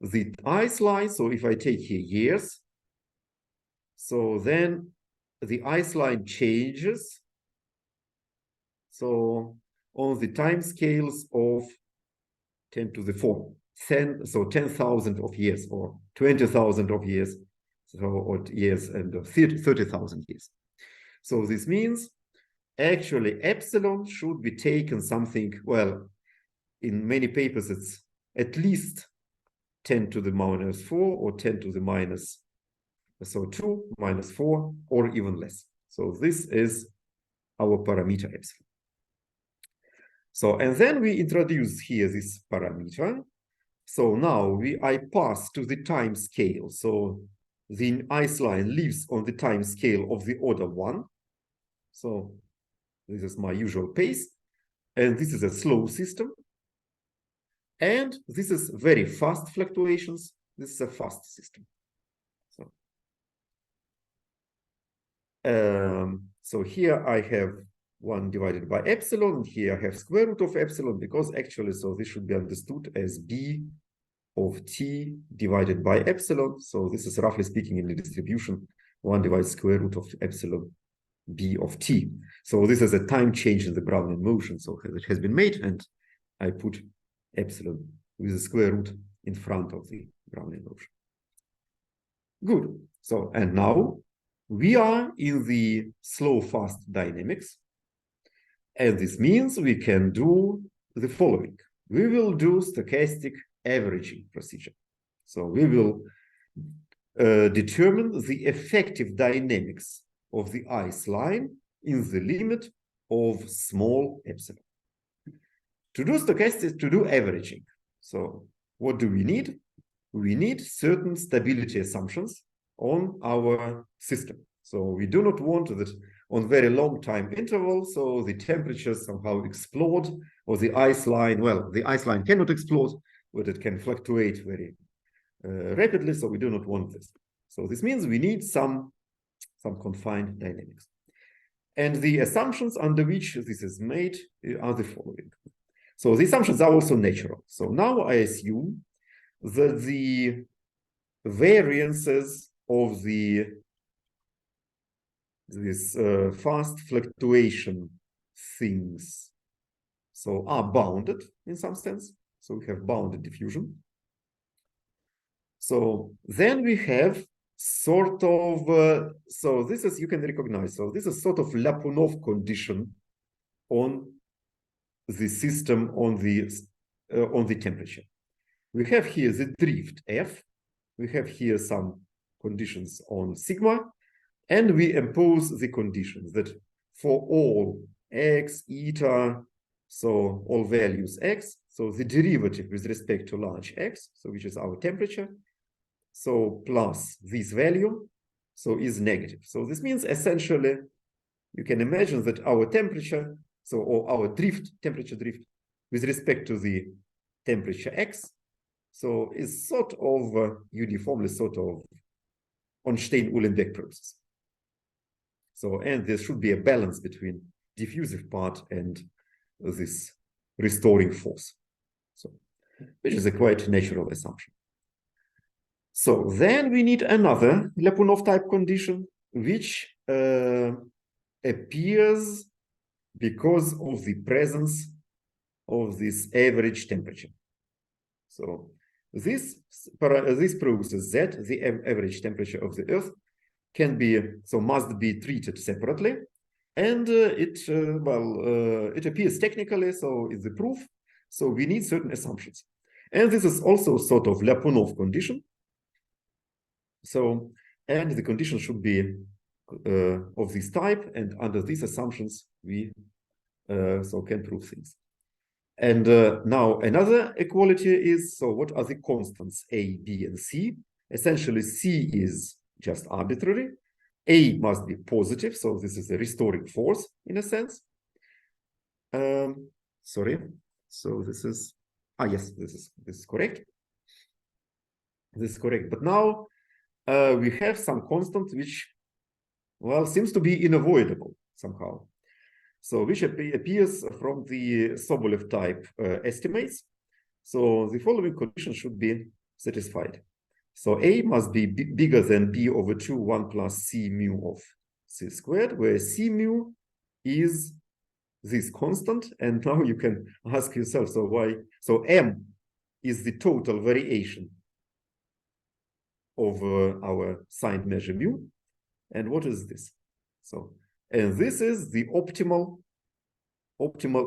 The ice line, if I take here years, then the ice line changes. On the time scales of 10 to the 4, 10,000 of years, or 20,000 of years, or years, and 30,000 years. This means actually epsilon should be taken something, well, in many papers it's at least 10 to the minus 4 or 10 to the minus 2, minus 4, or even less. This is our parameter epsilon. And then we introduce here this parameter. Now I pass to the time scale. The ice line lives on the time scale of the order 1. This is my usual pace. And this is a slow system. And this is very fast fluctuations. This is a fast system. Here I have 1 divided by epsilon, and here I have square root of epsilon, because actually, this should be understood as b of t divided by epsilon. This is roughly speaking in the distribution, 1 divided square root of epsilon b of t. This is a time change in the Brownian motion. It has been made, and I put epsilon with the square root in front of the Brownian motion. Good. And now we are in the slow-fast dynamics. And this means we can do the following. We will do stochastic averaging procedure. We will determine the effective dynamics of the ice line in the limit of small epsilon. To do stochastic, to do averaging. What do we need? We need certain stability assumptions on our system. We do not want that on very long time intervals, the temperatures somehow explode, or the ice line, well, the ice line cannot explode, but it can fluctuate very rapidly, we do not want this. This means we need some confined dynamics. And the assumptions under which this is made are the following. The assumptions are also natural. Now I assume that the variances of this fast fluctuation things are bounded in some sense. We have bounded diffusion. Then we have sort of this is, you can recognize, this is sort of Lyapunov condition on the system, on the temperature. We have here the drift f, we have here some conditions on sigma, and we impose the conditions that for all x, eta, so all values x, so the derivative with respect to large x, so which is our temperature, so plus this value, so is negative. So this means essentially you can imagine that our temperature, so or our drift, temperature drift, with respect to the temperature x, so is sort of uniformly sort of on Stein-Uhlenbeck process. So, and there should be a balance between diffusive part and this restoring force. So, which is a quite natural assumption. So then we need another Lyapunov type condition, which appears because of the presence of this average temperature. So this process that the average temperature of the Earth can be, so must be treated separately, and it appears technically, so is the proof. So we need certain assumptions, and this is also sort of Lyapunov condition. So, and the condition should be of this type, and under these assumptions we so can prove things. And now another equality is, so what are the constants A, B, and C? Essentially, C is just arbitrary. A must be positive, so this is a restoring force in a sense. Sorry, so this is, yes, this is correct. This is correct, but now we have some constant which, well, seems to be unavoidable somehow. So which appears from the Sobolev type estimates. So the following condition should be satisfied. So A must be bigger than B over 2, 1 plus C mu of C squared, where C mu is this constant. And now you can ask yourself, so why? So M is the total variation of our signed measure mu. And what is this? So, and this is the optimal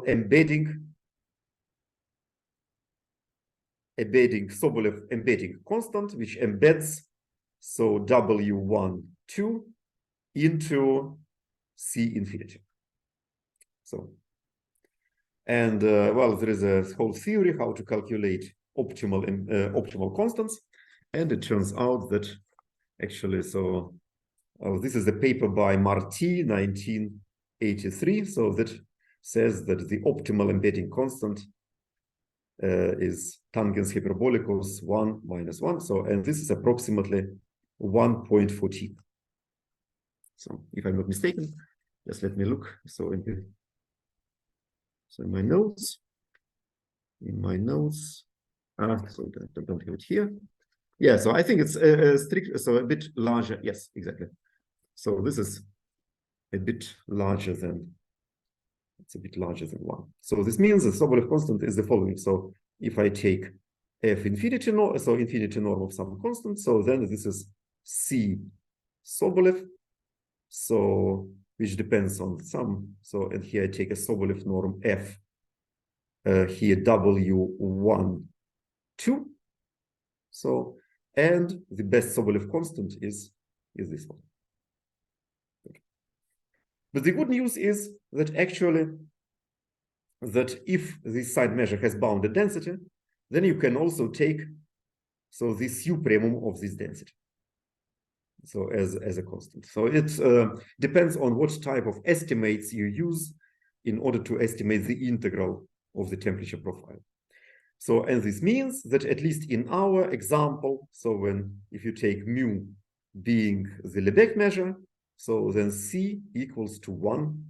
embedding Sobolev embedding constant, which embeds so W1, 2 into C infinity. So, and well, there is a whole theory how to calculate optimal constants, and it turns out that actually, so this is a paper by Marti, 1983. So that says that the optimal embedding constant is tangents hyperbolicus 1 minus 1. So, and this is approximately 1.14. So, if I'm not mistaken, just let me look. So, in my notes, so don't have it here. Yeah, so I think it's strict, so a bit larger. Yes, exactly. So this is a bit larger than, it's a bit larger than 1. So this means the Sobolev constant is the following. So if I take F infinity norm, so infinity norm of some constant, so then this is C Sobolev, so which depends on some. So, and here I take a Sobolev norm F, here W1, 2. So, and the best Sobolev constant is this one. But the good news is that actually, that if this side measure has bounded density, then you can also take so the supremum of this density. So as a constant. So it depends on what type of estimates you use in order to estimate the integral of the temperature profile. So, and this means that at least in our example, so if you take mu being the Lebesgue measure, so then C equals to 1.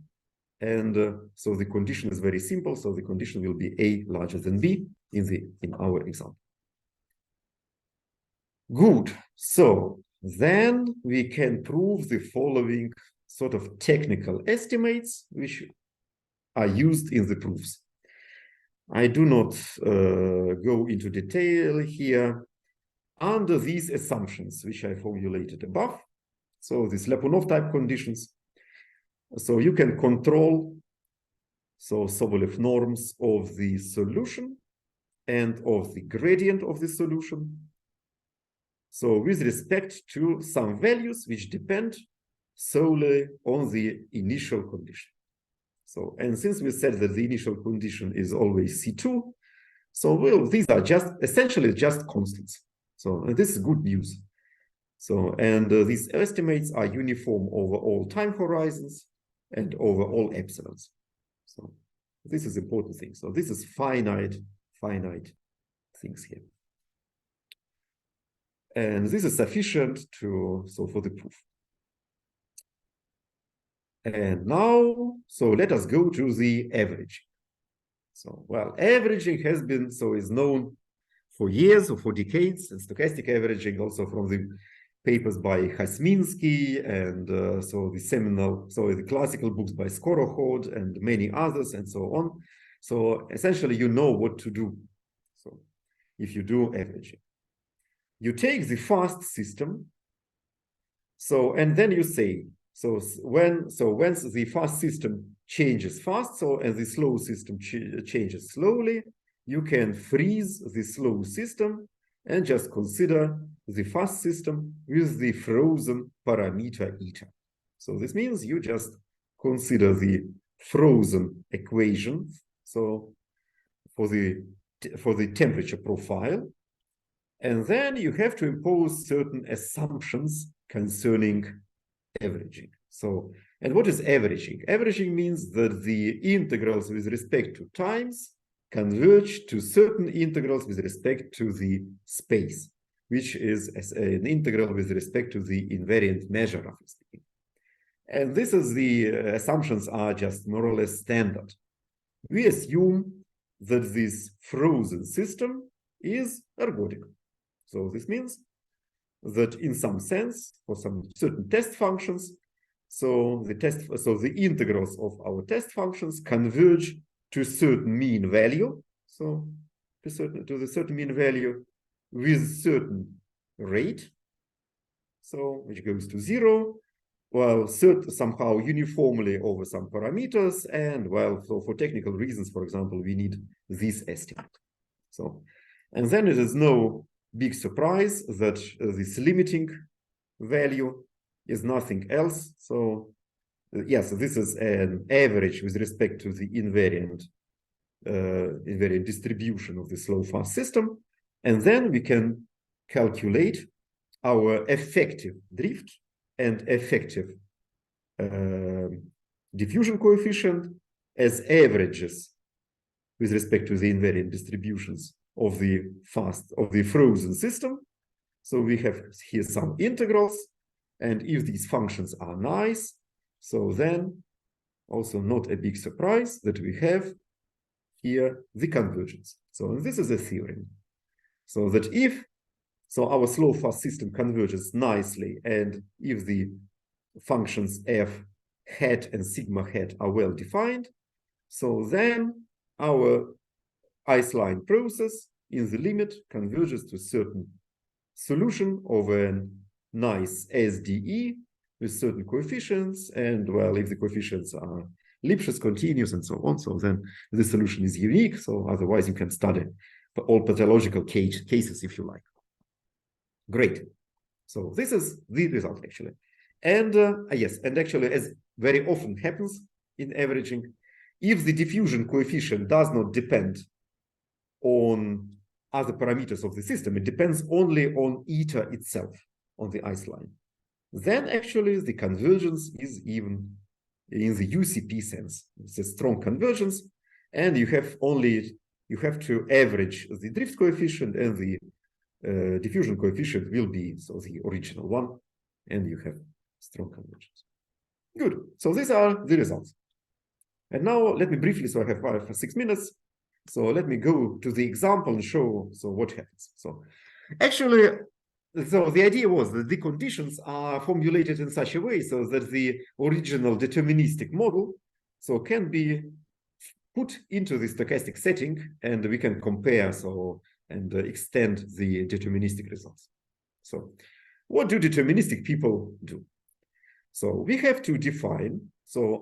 And so the condition is very simple. So the condition will be A larger than B in our example. Good. So then we can prove the following sort of technical estimates which are used in the proofs. I do not go into detail here. Under these assumptions, which I formulated above, so these Lyapunov type conditions, so you can control so Sobolev norms of the solution and of the gradient of the solution. so with respect to some values which depend solely on the initial condition. So, and since we said that the initial condition is always C2, so well, these are just essentially just constants. So this is good news. So, and these estimates are uniform over all time horizons and over all epsilons. So this is important thing. So this is finite things here. And this is sufficient for the proof. And now, so let us go to the average. So, well, averaging has been, is known for years or for decades, and stochastic averaging also from the papers by Hasminsky and the seminal, the classical books by Skorokhod and many others and so on. So essentially, you know what to do. So if you do averaging, you take the fast system. So, and then you say, once the fast system changes fast, and the slow system changes slowly, you can freeze the slow system and just consider the fast system with the frozen parameter eta. So this means you just consider the frozen equation, so for the temperature profile, and then you have to impose certain assumptions concerning averaging. So, and what is averaging? Averaging means that the integrals with respect to times converge to certain integrals with respect to the space, which is an integral with respect to the invariant measure, roughly speaking. And this is the assumptions are just more or less standard. We assume that this frozen system is ergodic. So this means that in some sense, for some certain test functions, the integrals of our test functions converge to a certain mean value, to the certain mean value with certain rate, which goes to 0, well, somehow uniformly over some parameters, and well, for technical reasons, for example, we need this estimate. So, and then it is no big surprise that this limiting value is nothing else. So yes, this is an average with respect to the invariant distribution of the slow-fast system. And then we can calculate our effective drift and effective diffusion coefficient as averages with respect to the invariant distributions of the frozen system. So we have here some integrals, and if these functions are nice, so then also not a big surprise that we have here the convergence. So this is a theorem. So that if our slow fast system converges nicely, and if the functions f hat and sigma hat are well defined, so then our ice-line process in the limit converges to a certain solution of a nice SDE with certain coefficients, and well, if the coefficients are Lipschitz continuous and so on, so then the solution is unique. So otherwise you can study all pathological cases if you like. Great. So this is the result actually. And yes, and actually, as very often happens in averaging, if the diffusion coefficient does not depend on other parameters of the system, it depends only on eta itself, on the ice line, then actually the convergence is even in the UCP sense. It's a strong convergence, and you have to average the drift coefficient, and the diffusion coefficient will be the original one, and you have strong convergence. Good. So these are the results. And now let me briefly, I have 5 or 6 minutes. So let me go to the example and show what happens. So actually, the idea was that the conditions are formulated in such a way so that the original deterministic model can be put into the stochastic setting, and we can compare and extend the deterministic results. So what do deterministic people do? So we have to define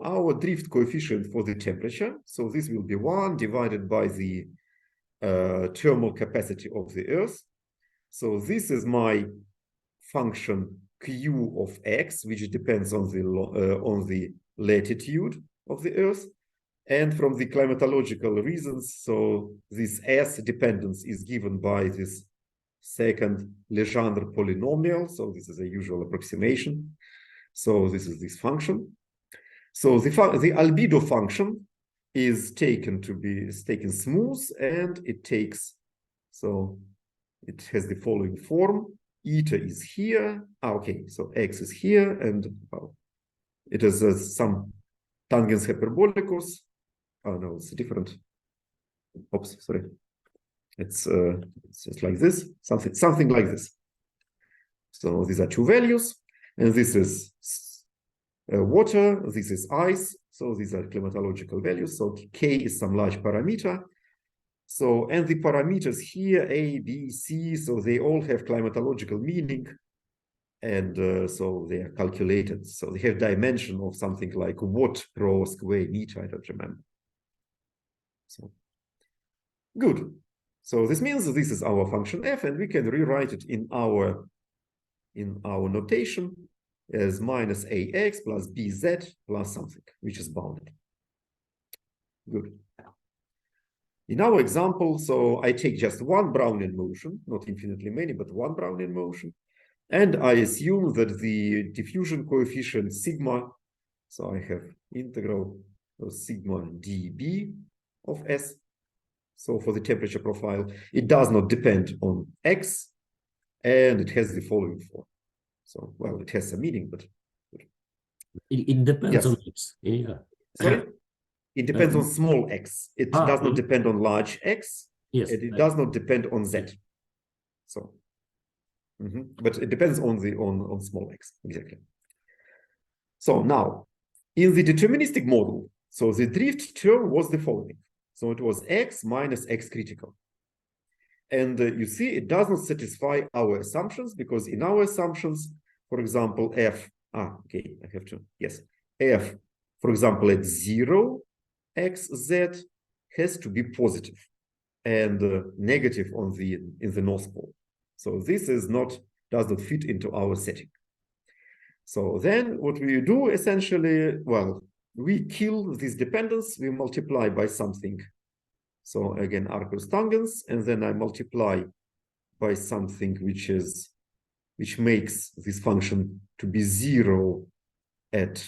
our drift coefficient for the temperature. So this will be 1 divided by the thermal capacity of the Earth. So this is my function q of x, which depends on the latitude of the Earth. And from the climatological reasons, so this S dependence is given by this second Legendre polynomial. So this is a usual approximation. So this is this function. So the albedo function is taken smooth, and it takes, so it has the following form. Eta is here. Okay, so x is here, and well, it is some tangens hyperbolicus. Oh no, it's different. Oops, sorry. It's just like this, something like this. So these are two values, and this is water, this is ice. So these are climatological values. So k is some large parameter. So, and the parameters here, A, B, C, so they all have climatological meaning. And so they are calculated. So they have dimension of something like watt per square meter, I don't remember. So, good. So this means this is our function f, and we can rewrite it in our notation as minus ax plus bz plus something, which is bounded. Good. In our example, so I take just one Brownian motion, not infinitely many, but one Brownian motion. And I assume that the diffusion coefficient sigma, so I have integral of sigma dB of S. So for the temperature profile, it does not depend on X, and it has the following form. So, well, it has some meaning, but it depends yes. on X. Yeah. Sorry? It depends on small x. It does not depend on large x. Yes. And it does not depend on z. So, but it depends on on small x, exactly. So now, in the deterministic model, so the drift term was the following. So it was x minus x critical. And you see, it does not satisfy our assumptions, because in our assumptions, for example, f, okay, I have to, yes, f, for example, at 0, xz has to be positive and negative in the North Pole. So this does not fit into our setting. So then what we do essentially, well, we kill this dependence, we multiply by something. So again, Arcus tangens, and then I multiply by something which makes this function to be 0 at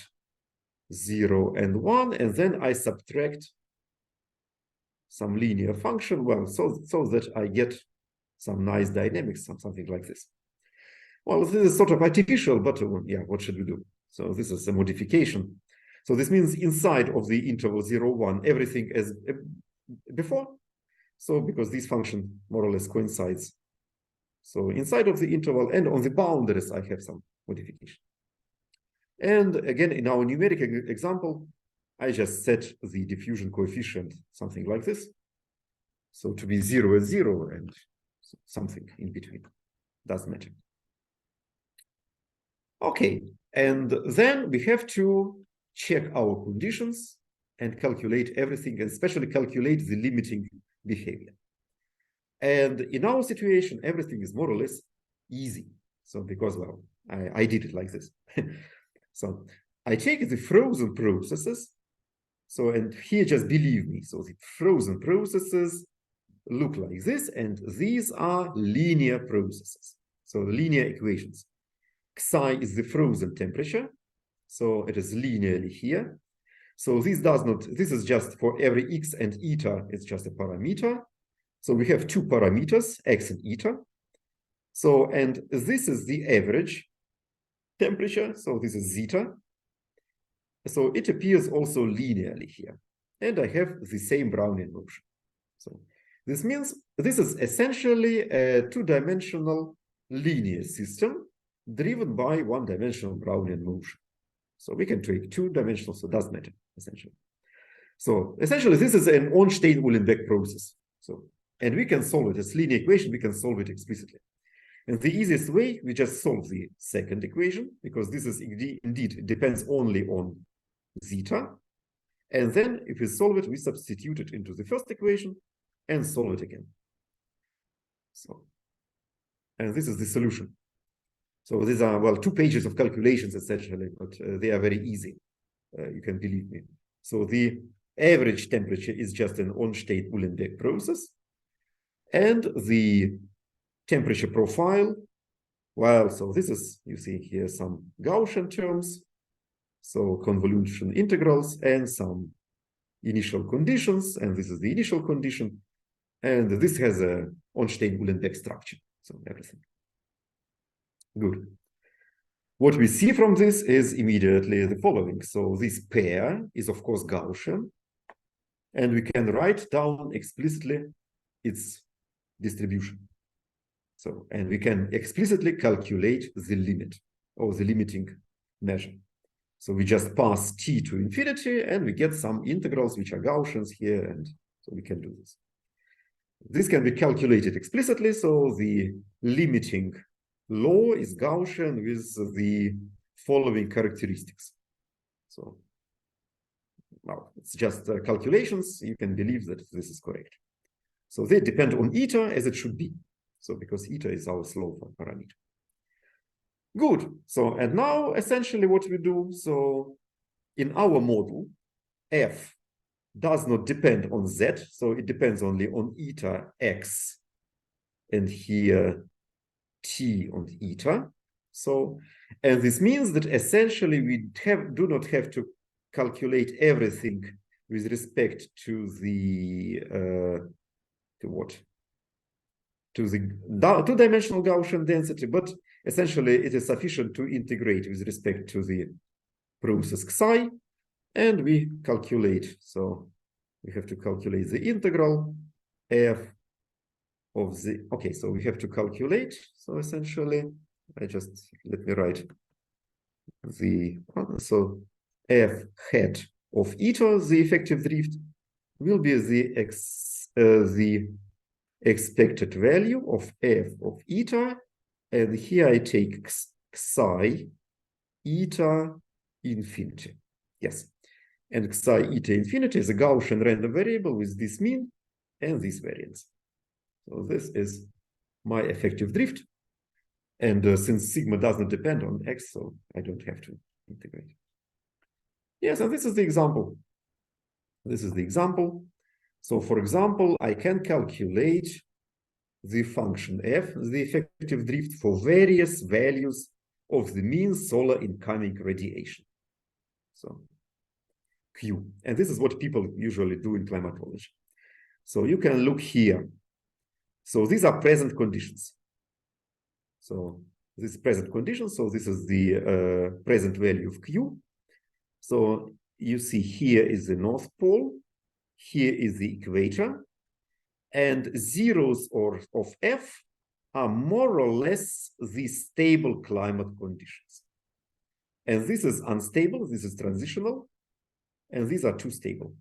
0 and 1, and then I subtract some linear function, well, so that I get some nice dynamics, something like this. Well, this is sort of artificial, but yeah, what should we do? So this is a modification. So this means inside of the interval 0, 1, everything as before. So because this function more or less coincides. So inside of the interval and on the boundaries, I have some modification. And again, in our numeric example, I just set the diffusion coefficient, something like this. So to be 0 at 0 and something in between, doesn't matter. Okay, and then we have to check our conditions and calculate everything, and especially calculate the limiting behavior. And in our situation, everything is more or less easy. So because, well, I did it like this. So I take the frozen processes. So, and here just believe me, so the frozen processes look like this, and these are linear processes. So linear equations. Xi is the frozen temperature. So it is linearly here. So this is just for every x and eta, it's just a parameter. So we have two parameters, x and eta. So, and this is the average temperature. So this is zeta. So it appears also linearly here. And I have the same Brownian motion. So this means this is essentially a two-dimensional linear system driven by one-dimensional Brownian motion. So we can take two-dimensional, so it doesn't matter, essentially. So essentially, this is an Ornstein-Uhlenbeck process. So, and we can solve it as linear equation, we can solve it explicitly. And the easiest way, we just solve the second equation, because this is indeed, it depends only on zeta. And then if we solve it, we substitute it into the first equation and solve it again. So, and this is the solution. So these are, well, 2 pages of calculations essentially, but they are very easy. You can believe me. So the average temperature is just an on-state Uhlenbeck process. And the temperature profile, well, so this is, you see here some Gaussian terms, so convolution integrals and some initial conditions, and this is the initial condition, and this has a on-state Uhlenbeck structure, so everything. Good. What we see from this is immediately the following. So this pair is, of course, Gaussian, and we can write down explicitly its distribution. So, and we can explicitly calculate the limit or the limiting measure. So we just pass t to infinity and we get some integrals which are Gaussians here, and so we can do this. This can be calculated explicitly, so the limiting law is Gaussian with the following characteristics. So, well, it's just calculations. You can believe that this is correct. So they depend on eta as it should be. So because eta is our slope parameter. Good. So, and now essentially what we do, so in our model, f does not depend on z, so it depends only on eta x, and here t on eta. So, and this means that essentially we do not have to calculate everything with respect to the to the two-dimensional Gaussian density, but essentially it is sufficient to integrate with respect to the process psi, and we calculate. So we have to calculate the integral f of the, okay, so we have to calculate. So essentially, let me write the, so f hat of eta, the effective drift, will be the expected value of f of eta, and here I take psi eta infinity. Yes, and psi eta infinity is a Gaussian random variable with this mean and this variance. So this is my effective drift, and since sigma does not depend on x, so I don't have to integrate. Yes, and this is the example. This is the example. So for example, I can calculate the function f, the effective drift, for various values of the mean solar incoming radiation. So Q. And this is what people usually do in climatology. So you can look here. So these are present conditions. So this is present condition. So this is the present value of Q. So you see here is the North Pole. Here is the equator. And zeros of F are more or less the stable climate conditions. And this is unstable, this is transitional, and these are too stable.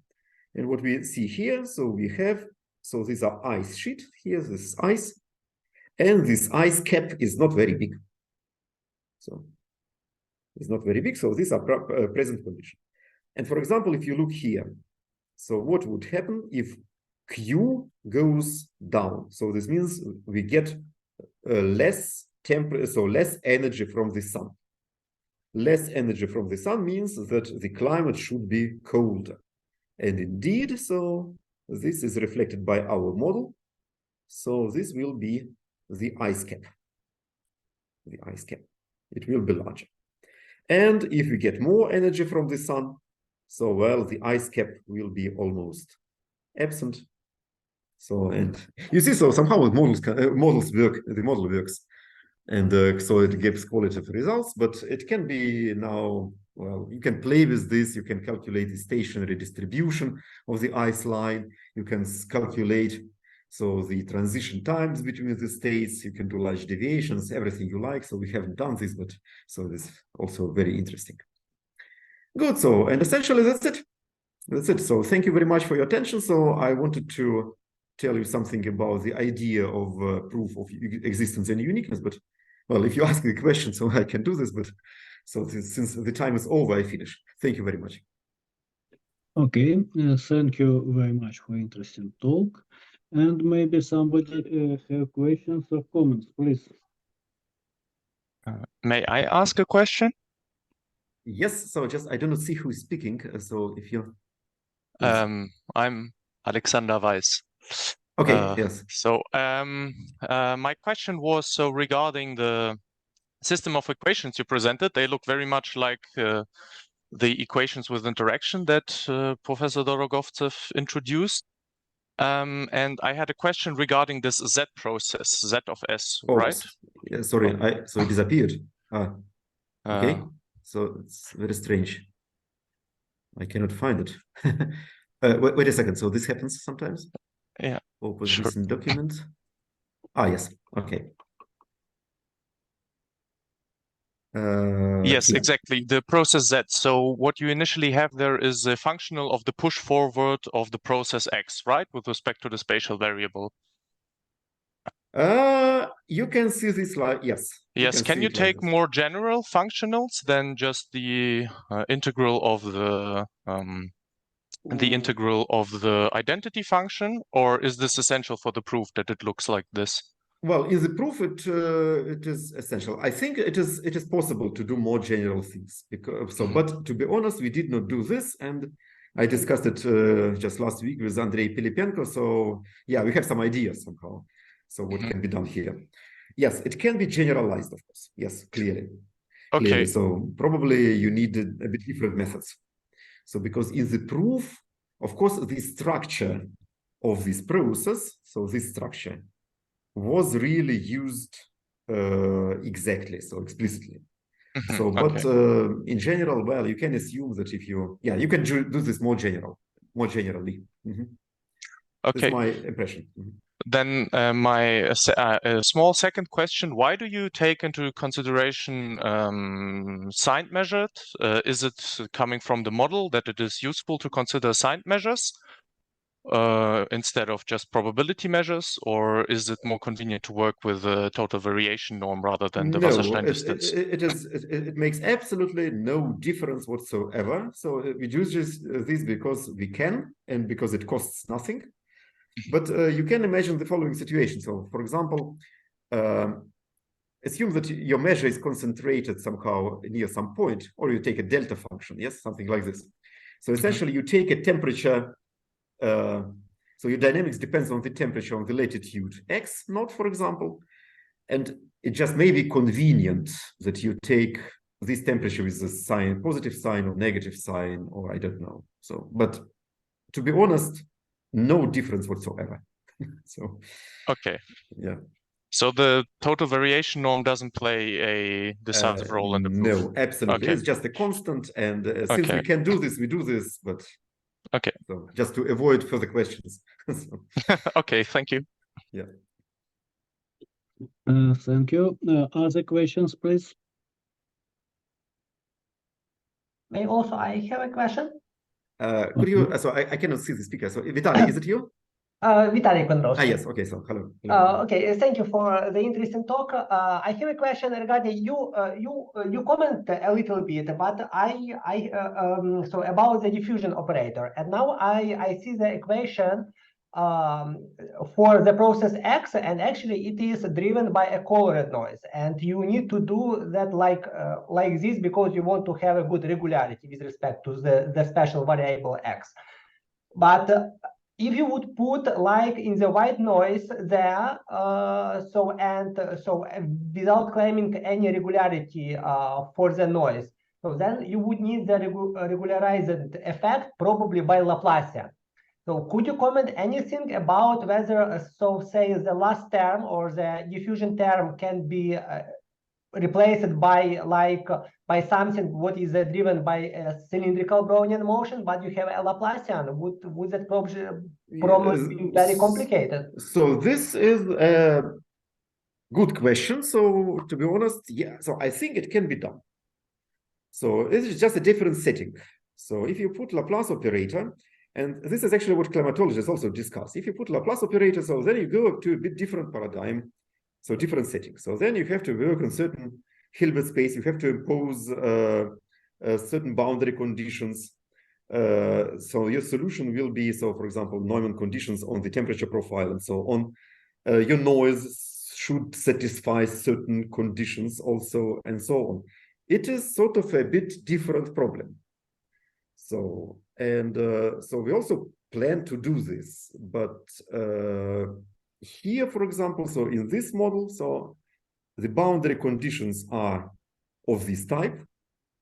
And what we see here, so we have, so these are ice sheet, here's this ice, and this ice cap is not very big. So it's not very big, so these are present conditions. And for example, if you look here, so what would happen if Q goes down? So this means we get less temperature, so less energy from the sun. Less energy from the sun means that the climate should be colder. And indeed, so this is reflected by our model. So this will be the ice cap. The ice cap. It will be larger. And if we get more energy from the sun, so well, the ice cap will be almost absent. So, and you see, so somehow models work, the model works, and so it gives qualitative results, but it can be now, well, you can play with this, you can calculate the stationary distribution of the ice line, you can calculate, so the transition times between the states, you can do large deviations, everything you like. So we haven't done this, but so this is also very interesting. Good, so, and essentially that's it. That's it. So thank you very much for your attention. So I wanted to tell you something about the idea of proof of existence and uniqueness, but well, if you ask the question, so I can do this, but so since the time is over, I finish. Thank you very much. Okay, thank you very much for interesting talk. And maybe somebody have questions or comments, please. May I ask a question? Yes, so just I do not see who is speaking. So if you I'm Alexander Weiss. okay, yes. So my question was so regarding the system of equations you presented. They look very much like the equations with interaction that Professor Dorogovtsev introduced. And I had a question regarding this Z process, Z of S, right? Yeah, sorry, so it disappeared. Okay, Uh, so it's very strange. I cannot find it. Wait a second. So this happens sometimes? Yeah. Open Sure. recent document. Yes. Okay. Yes, Here. exactly. The process Z. So what you initially have there is a functional of the push forward of the process X, right? With respect to the spatial variable. You can see this like, yes. Yes, can you take more general functionals than just the integral of the identity function, or is this essential for the proof that it looks like this? Well, in the proof, it is essential. I think it is possible to do more general things. But to be honest, we did not do this, and I discussed it just last week with Andrei Pilipenko. So yeah, we have some ideas somehow. So what can be done here? Yes, it can be generalized, of course. Yes, clearly. Okay. Clearly. So probably you need a bit different methods. So because in the proof, of course, the structure of this process, so this structure was really used exactly, so explicitly. So, but in general, well, you can assume that if you, you can do this more generally. Okay. That's my impression. Then my small second question, why do you take into consideration signed measures? Is it coming from the model that it is useful to consider signed measures instead of just probability measures, or is it more convenient to work with the total variation norm rather than the Wasserstein distance? It makes absolutely no difference whatsoever. So we use this because we can and because it costs nothing. But you can imagine the following situation. So, for example, assume that your measure is concentrated somehow near some point, or you take a delta function, yes, something like this. So essentially, you take a temperature. So your dynamics depends on the temperature on the latitude x naught, for example, and it just may be convenient that you take this temperature with a sign, positive sign or negative sign, or I don't know. So, but to be honest, no difference whatsoever. So okay, yeah. So the total variation norm doesn't play a decisive role in the proof? No, absolutely. Okay. It's just a constant, and since we can do this, we do this. But okay, so just to avoid further questions. So, okay, thank you. Yeah. Thank you. Other questions, please? I have a question. Could you? So I cannot see the speaker. So Vitaly, is it you? Vitaly Kondrovsky. Yes. Okay. So hello. Okay. Thank you for the interesting talk. I have a question regarding you. You comment a little bit, but so about the diffusion operator, and now I see the equation for the process X, and actually it is driven by a colored noise, and you need to do that like this because you want to have a good regularity with respect to the special variable X. But if you would put like in the white noise there, so without claiming any regularity for the noise, so then you would need the regularized effect probably by Laplacian. So could you comment anything about whether, so say the last term or the diffusion term can be replaced by something what is driven by a cylindrical Brownian motion, but you have a Laplacian? Would that problem be very complicated? So this is a good question. So to be honest, yeah. So I think it can be done. So this is just a different setting. So if you put Laplace operator, and this is actually what climatologists also discuss. If you put Laplace operator, so then you go up to a bit different paradigm, so different settings. So then you have to work on certain Hilbert space. You have to impose certain boundary conditions. So your solution will be, so for example, Neumann conditions on the temperature profile and so on. Your noise should satisfy certain conditions also, and so on. It is sort of a bit different problem. So, and so we also plan to do this, but here, for example, so in this model, so the boundary conditions are of this type,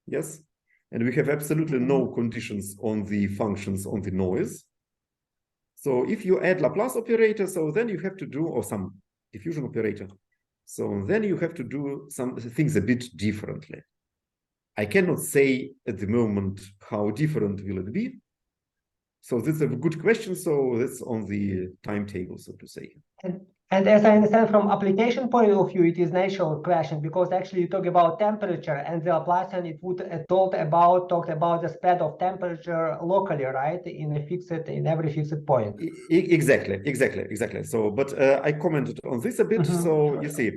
yes, and we have absolutely no conditions on the functions on the noise. So if you add Laplace operator, so then you have to do, or some diffusion operator, so then you have to do some things a bit differently. I cannot say at the moment how different will it be. So this is a good question. So that's on the timetable, so to say. And as I understand from application point of view, it is natural question, because actually you talk about temperature, and the Laplacian it would talked about the spread of temperature locally, right, in every fixed point. Exactly. So, but I commented on this a bit. So you see,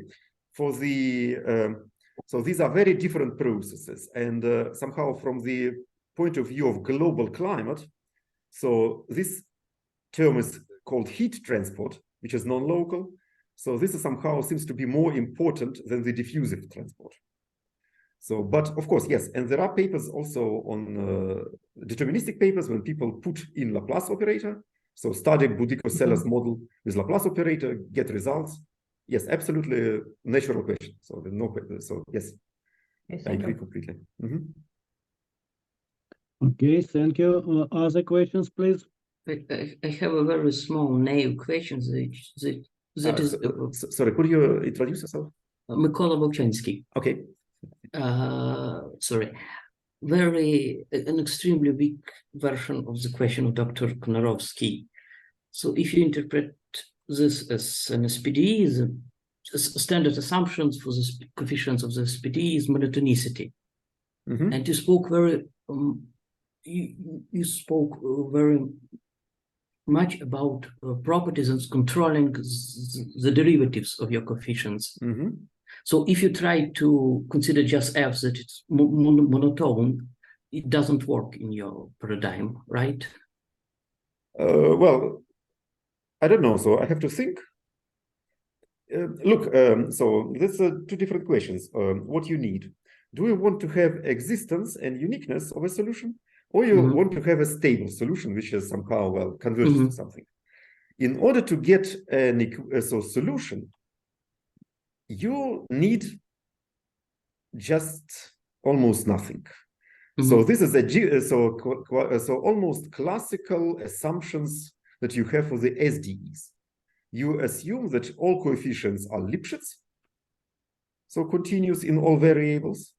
for the so these are very different processes, and somehow from the point of view of global climate, so this term is called heat transport, which is non-local. So this is somehow seems to be more important than the diffusive transport. So, but of course, yes, and there are papers also on deterministic papers when people put in Laplace operator. So study Boudico-Sellers model with Laplace operator, get results. Yes, absolutely natural question. So there's no question. So yes, I agree completely. Okay, thank you. Other questions, please? I have a very small naive question. Sorry, could you introduce yourself? Mykola Bolchansky. Okay. Sorry. An extremely weak version of the question of Dr. Konarovsky. So if you interpret this as an SPDE, the standard assumptions for the coefficients of the SPDE is monotonicity. And you spoke you spoke very much about properties and controlling the derivatives of your coefficients. So if you try to consider just f that it's monotone, it doesn't work in your paradigm, right? Well, I don't know. So I have to think. Look, so that's two different questions. What you need. Do you want to have existence and uniqueness of a solution? Or you want to have a stable solution, which is somehow, well, converges to something. In order to get a solution, you need just almost nothing. So this is so almost classical assumptions that you have for the SDEs. You assume that all coefficients are Lipschitz, so continuous in all variables.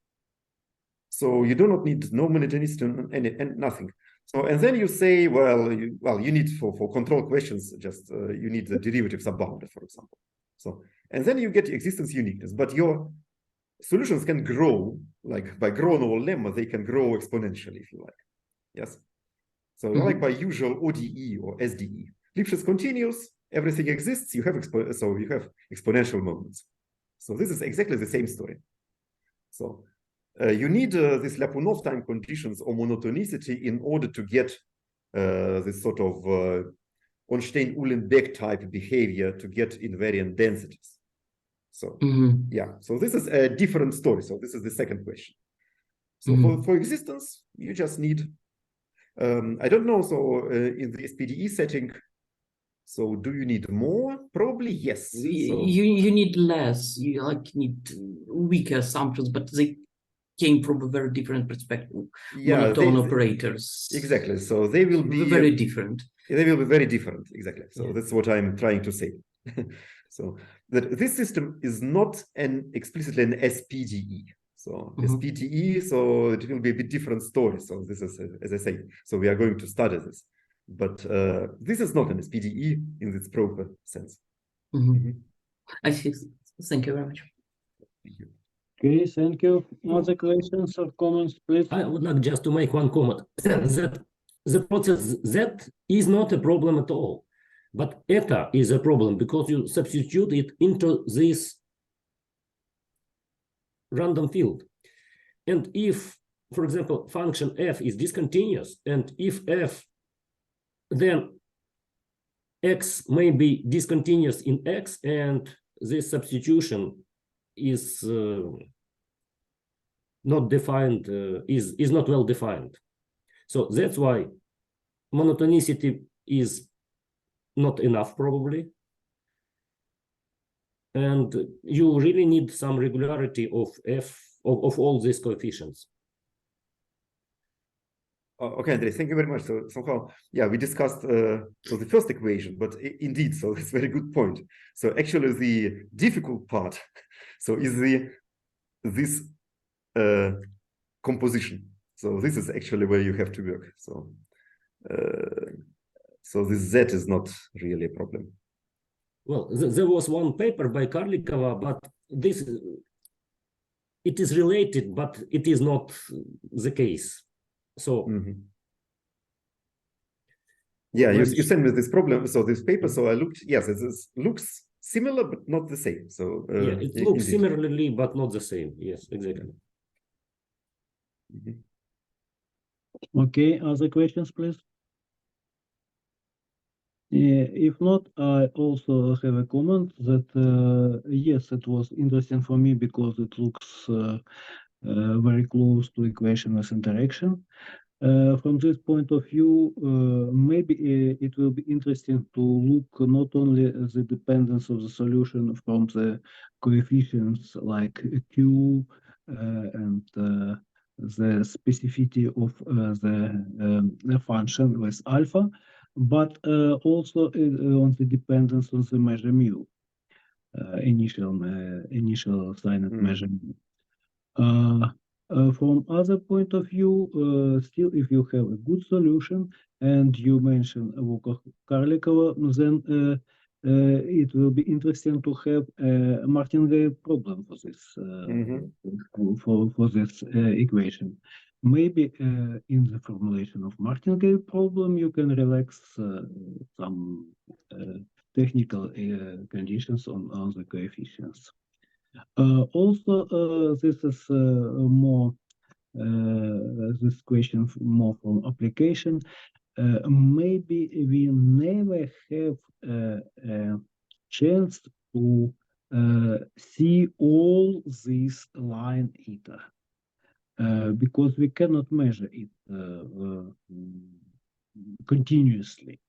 So you do not need no monotonicity and nothing. So and then you say, well, you need for control questions just you need the derivatives are bounded, for example. So and then you get existence uniqueness, but your solutions can grow like by Gromov lemma. They can grow exponentially if you like. Yes. So like by usual ODE or SDE, Lipschitz continuous, everything exists. You have exponential moments. So this is exactly the same story. So. You need these Lyapunov time conditions or monotonicity in order to get this sort of Ornstein-Uhlenbeck type behavior to get invariant densities. So yeah, so this is a different story. So this is the second question. So for existence, you just need, I don't know, so in the SPDE setting, so do you need more? Probably yes. So, you need less, you need weaker assumptions, but they came from a very different perspective. Yeah, monotone operators. Exactly. So they will be very different. They will be very different. Exactly. So that's what I'm trying to say. So that this system is not explicitly an SPDE. So SPDE, so it will be a bit different story. So this is, as I say, so we are going to study this. But this is not an SPDE in its proper sense. I see. Thank you very much. Thank you. Okay, thank you. Other questions or comments, please? I would like just to make one comment that the process Z is not a problem at all, but eta is a problem because you substitute it into this random field. And if, for example, function f is discontinuous, and if f, then x may be discontinuous in x and this substitution is not defined, is not well defined. So that's why monotonicity is not enough probably. And you really need some regularity of of all these coefficients. Okay, Andrei, thank you very much. So somehow, yeah, we discussed so the first equation, but indeed, so it's a very good point. So actually, the difficult part, so is this composition. So this is actually where you have to work. So so this Z is not really a problem. Well, there was one paper by Karlikova, but this it is related, but it is not the case. So yeah, you sent me this problem, so this paper. So I looked. Yes, it looks similar, but not the same. So yeah, it looks indeed. similarly, but not the same. Yes, exactly. Okay, other questions, please? If not, I also have a comment that yes, it was interesting for me because it looks very close to equation with interaction. From this point of view, maybe it will be interesting to look not only at the dependence of the solution from the coefficients like Q and the specificity of the function with alpha, but also on the dependence on the measure mu, initial assigned measure mu. From other point of view, still, if you have a good solution and you mention Karlikova, then it will be interesting to have a martingale problem for this for this equation. Maybe in the formulation of martingale problem, you can relax some technical conditions on the coefficients. Also, this is more this question more from application. Maybe we never have a chance to see all this line eta because we cannot measure it continuously.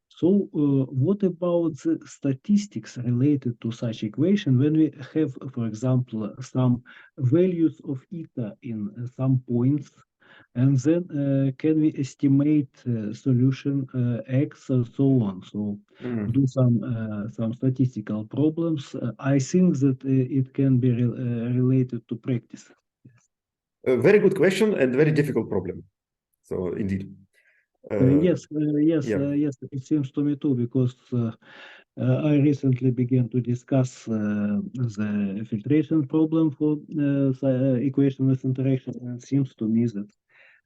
So what about the statistics related to such equation when we have, for example, some values of eta in some points, and then can we estimate solution x and so on? So do some statistical problems. I think that it can be related to practice. A very good question and very difficult problem. So indeed. Yes, it seems to me too, because I recently began to discuss the filtration problem for equation with interaction, and it seems to me that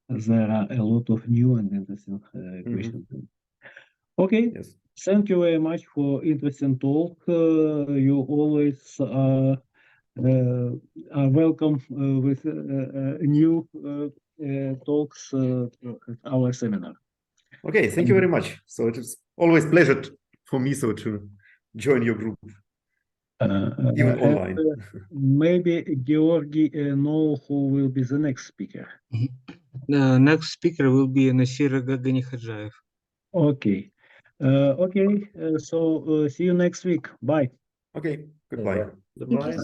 there are a lot of new and interesting equations. Okay, yes. Thank you very much for interesting talk. You always are welcome with new talks at our seminar. Okay, thank you very much. So it is always a pleasure for me to join your group, even online. Maybe Georgi know who will be the next speaker. The next speaker will be Nasir Ganikhadjaev. Okay. So see you next week. Bye. Okay, goodbye. Goodbye.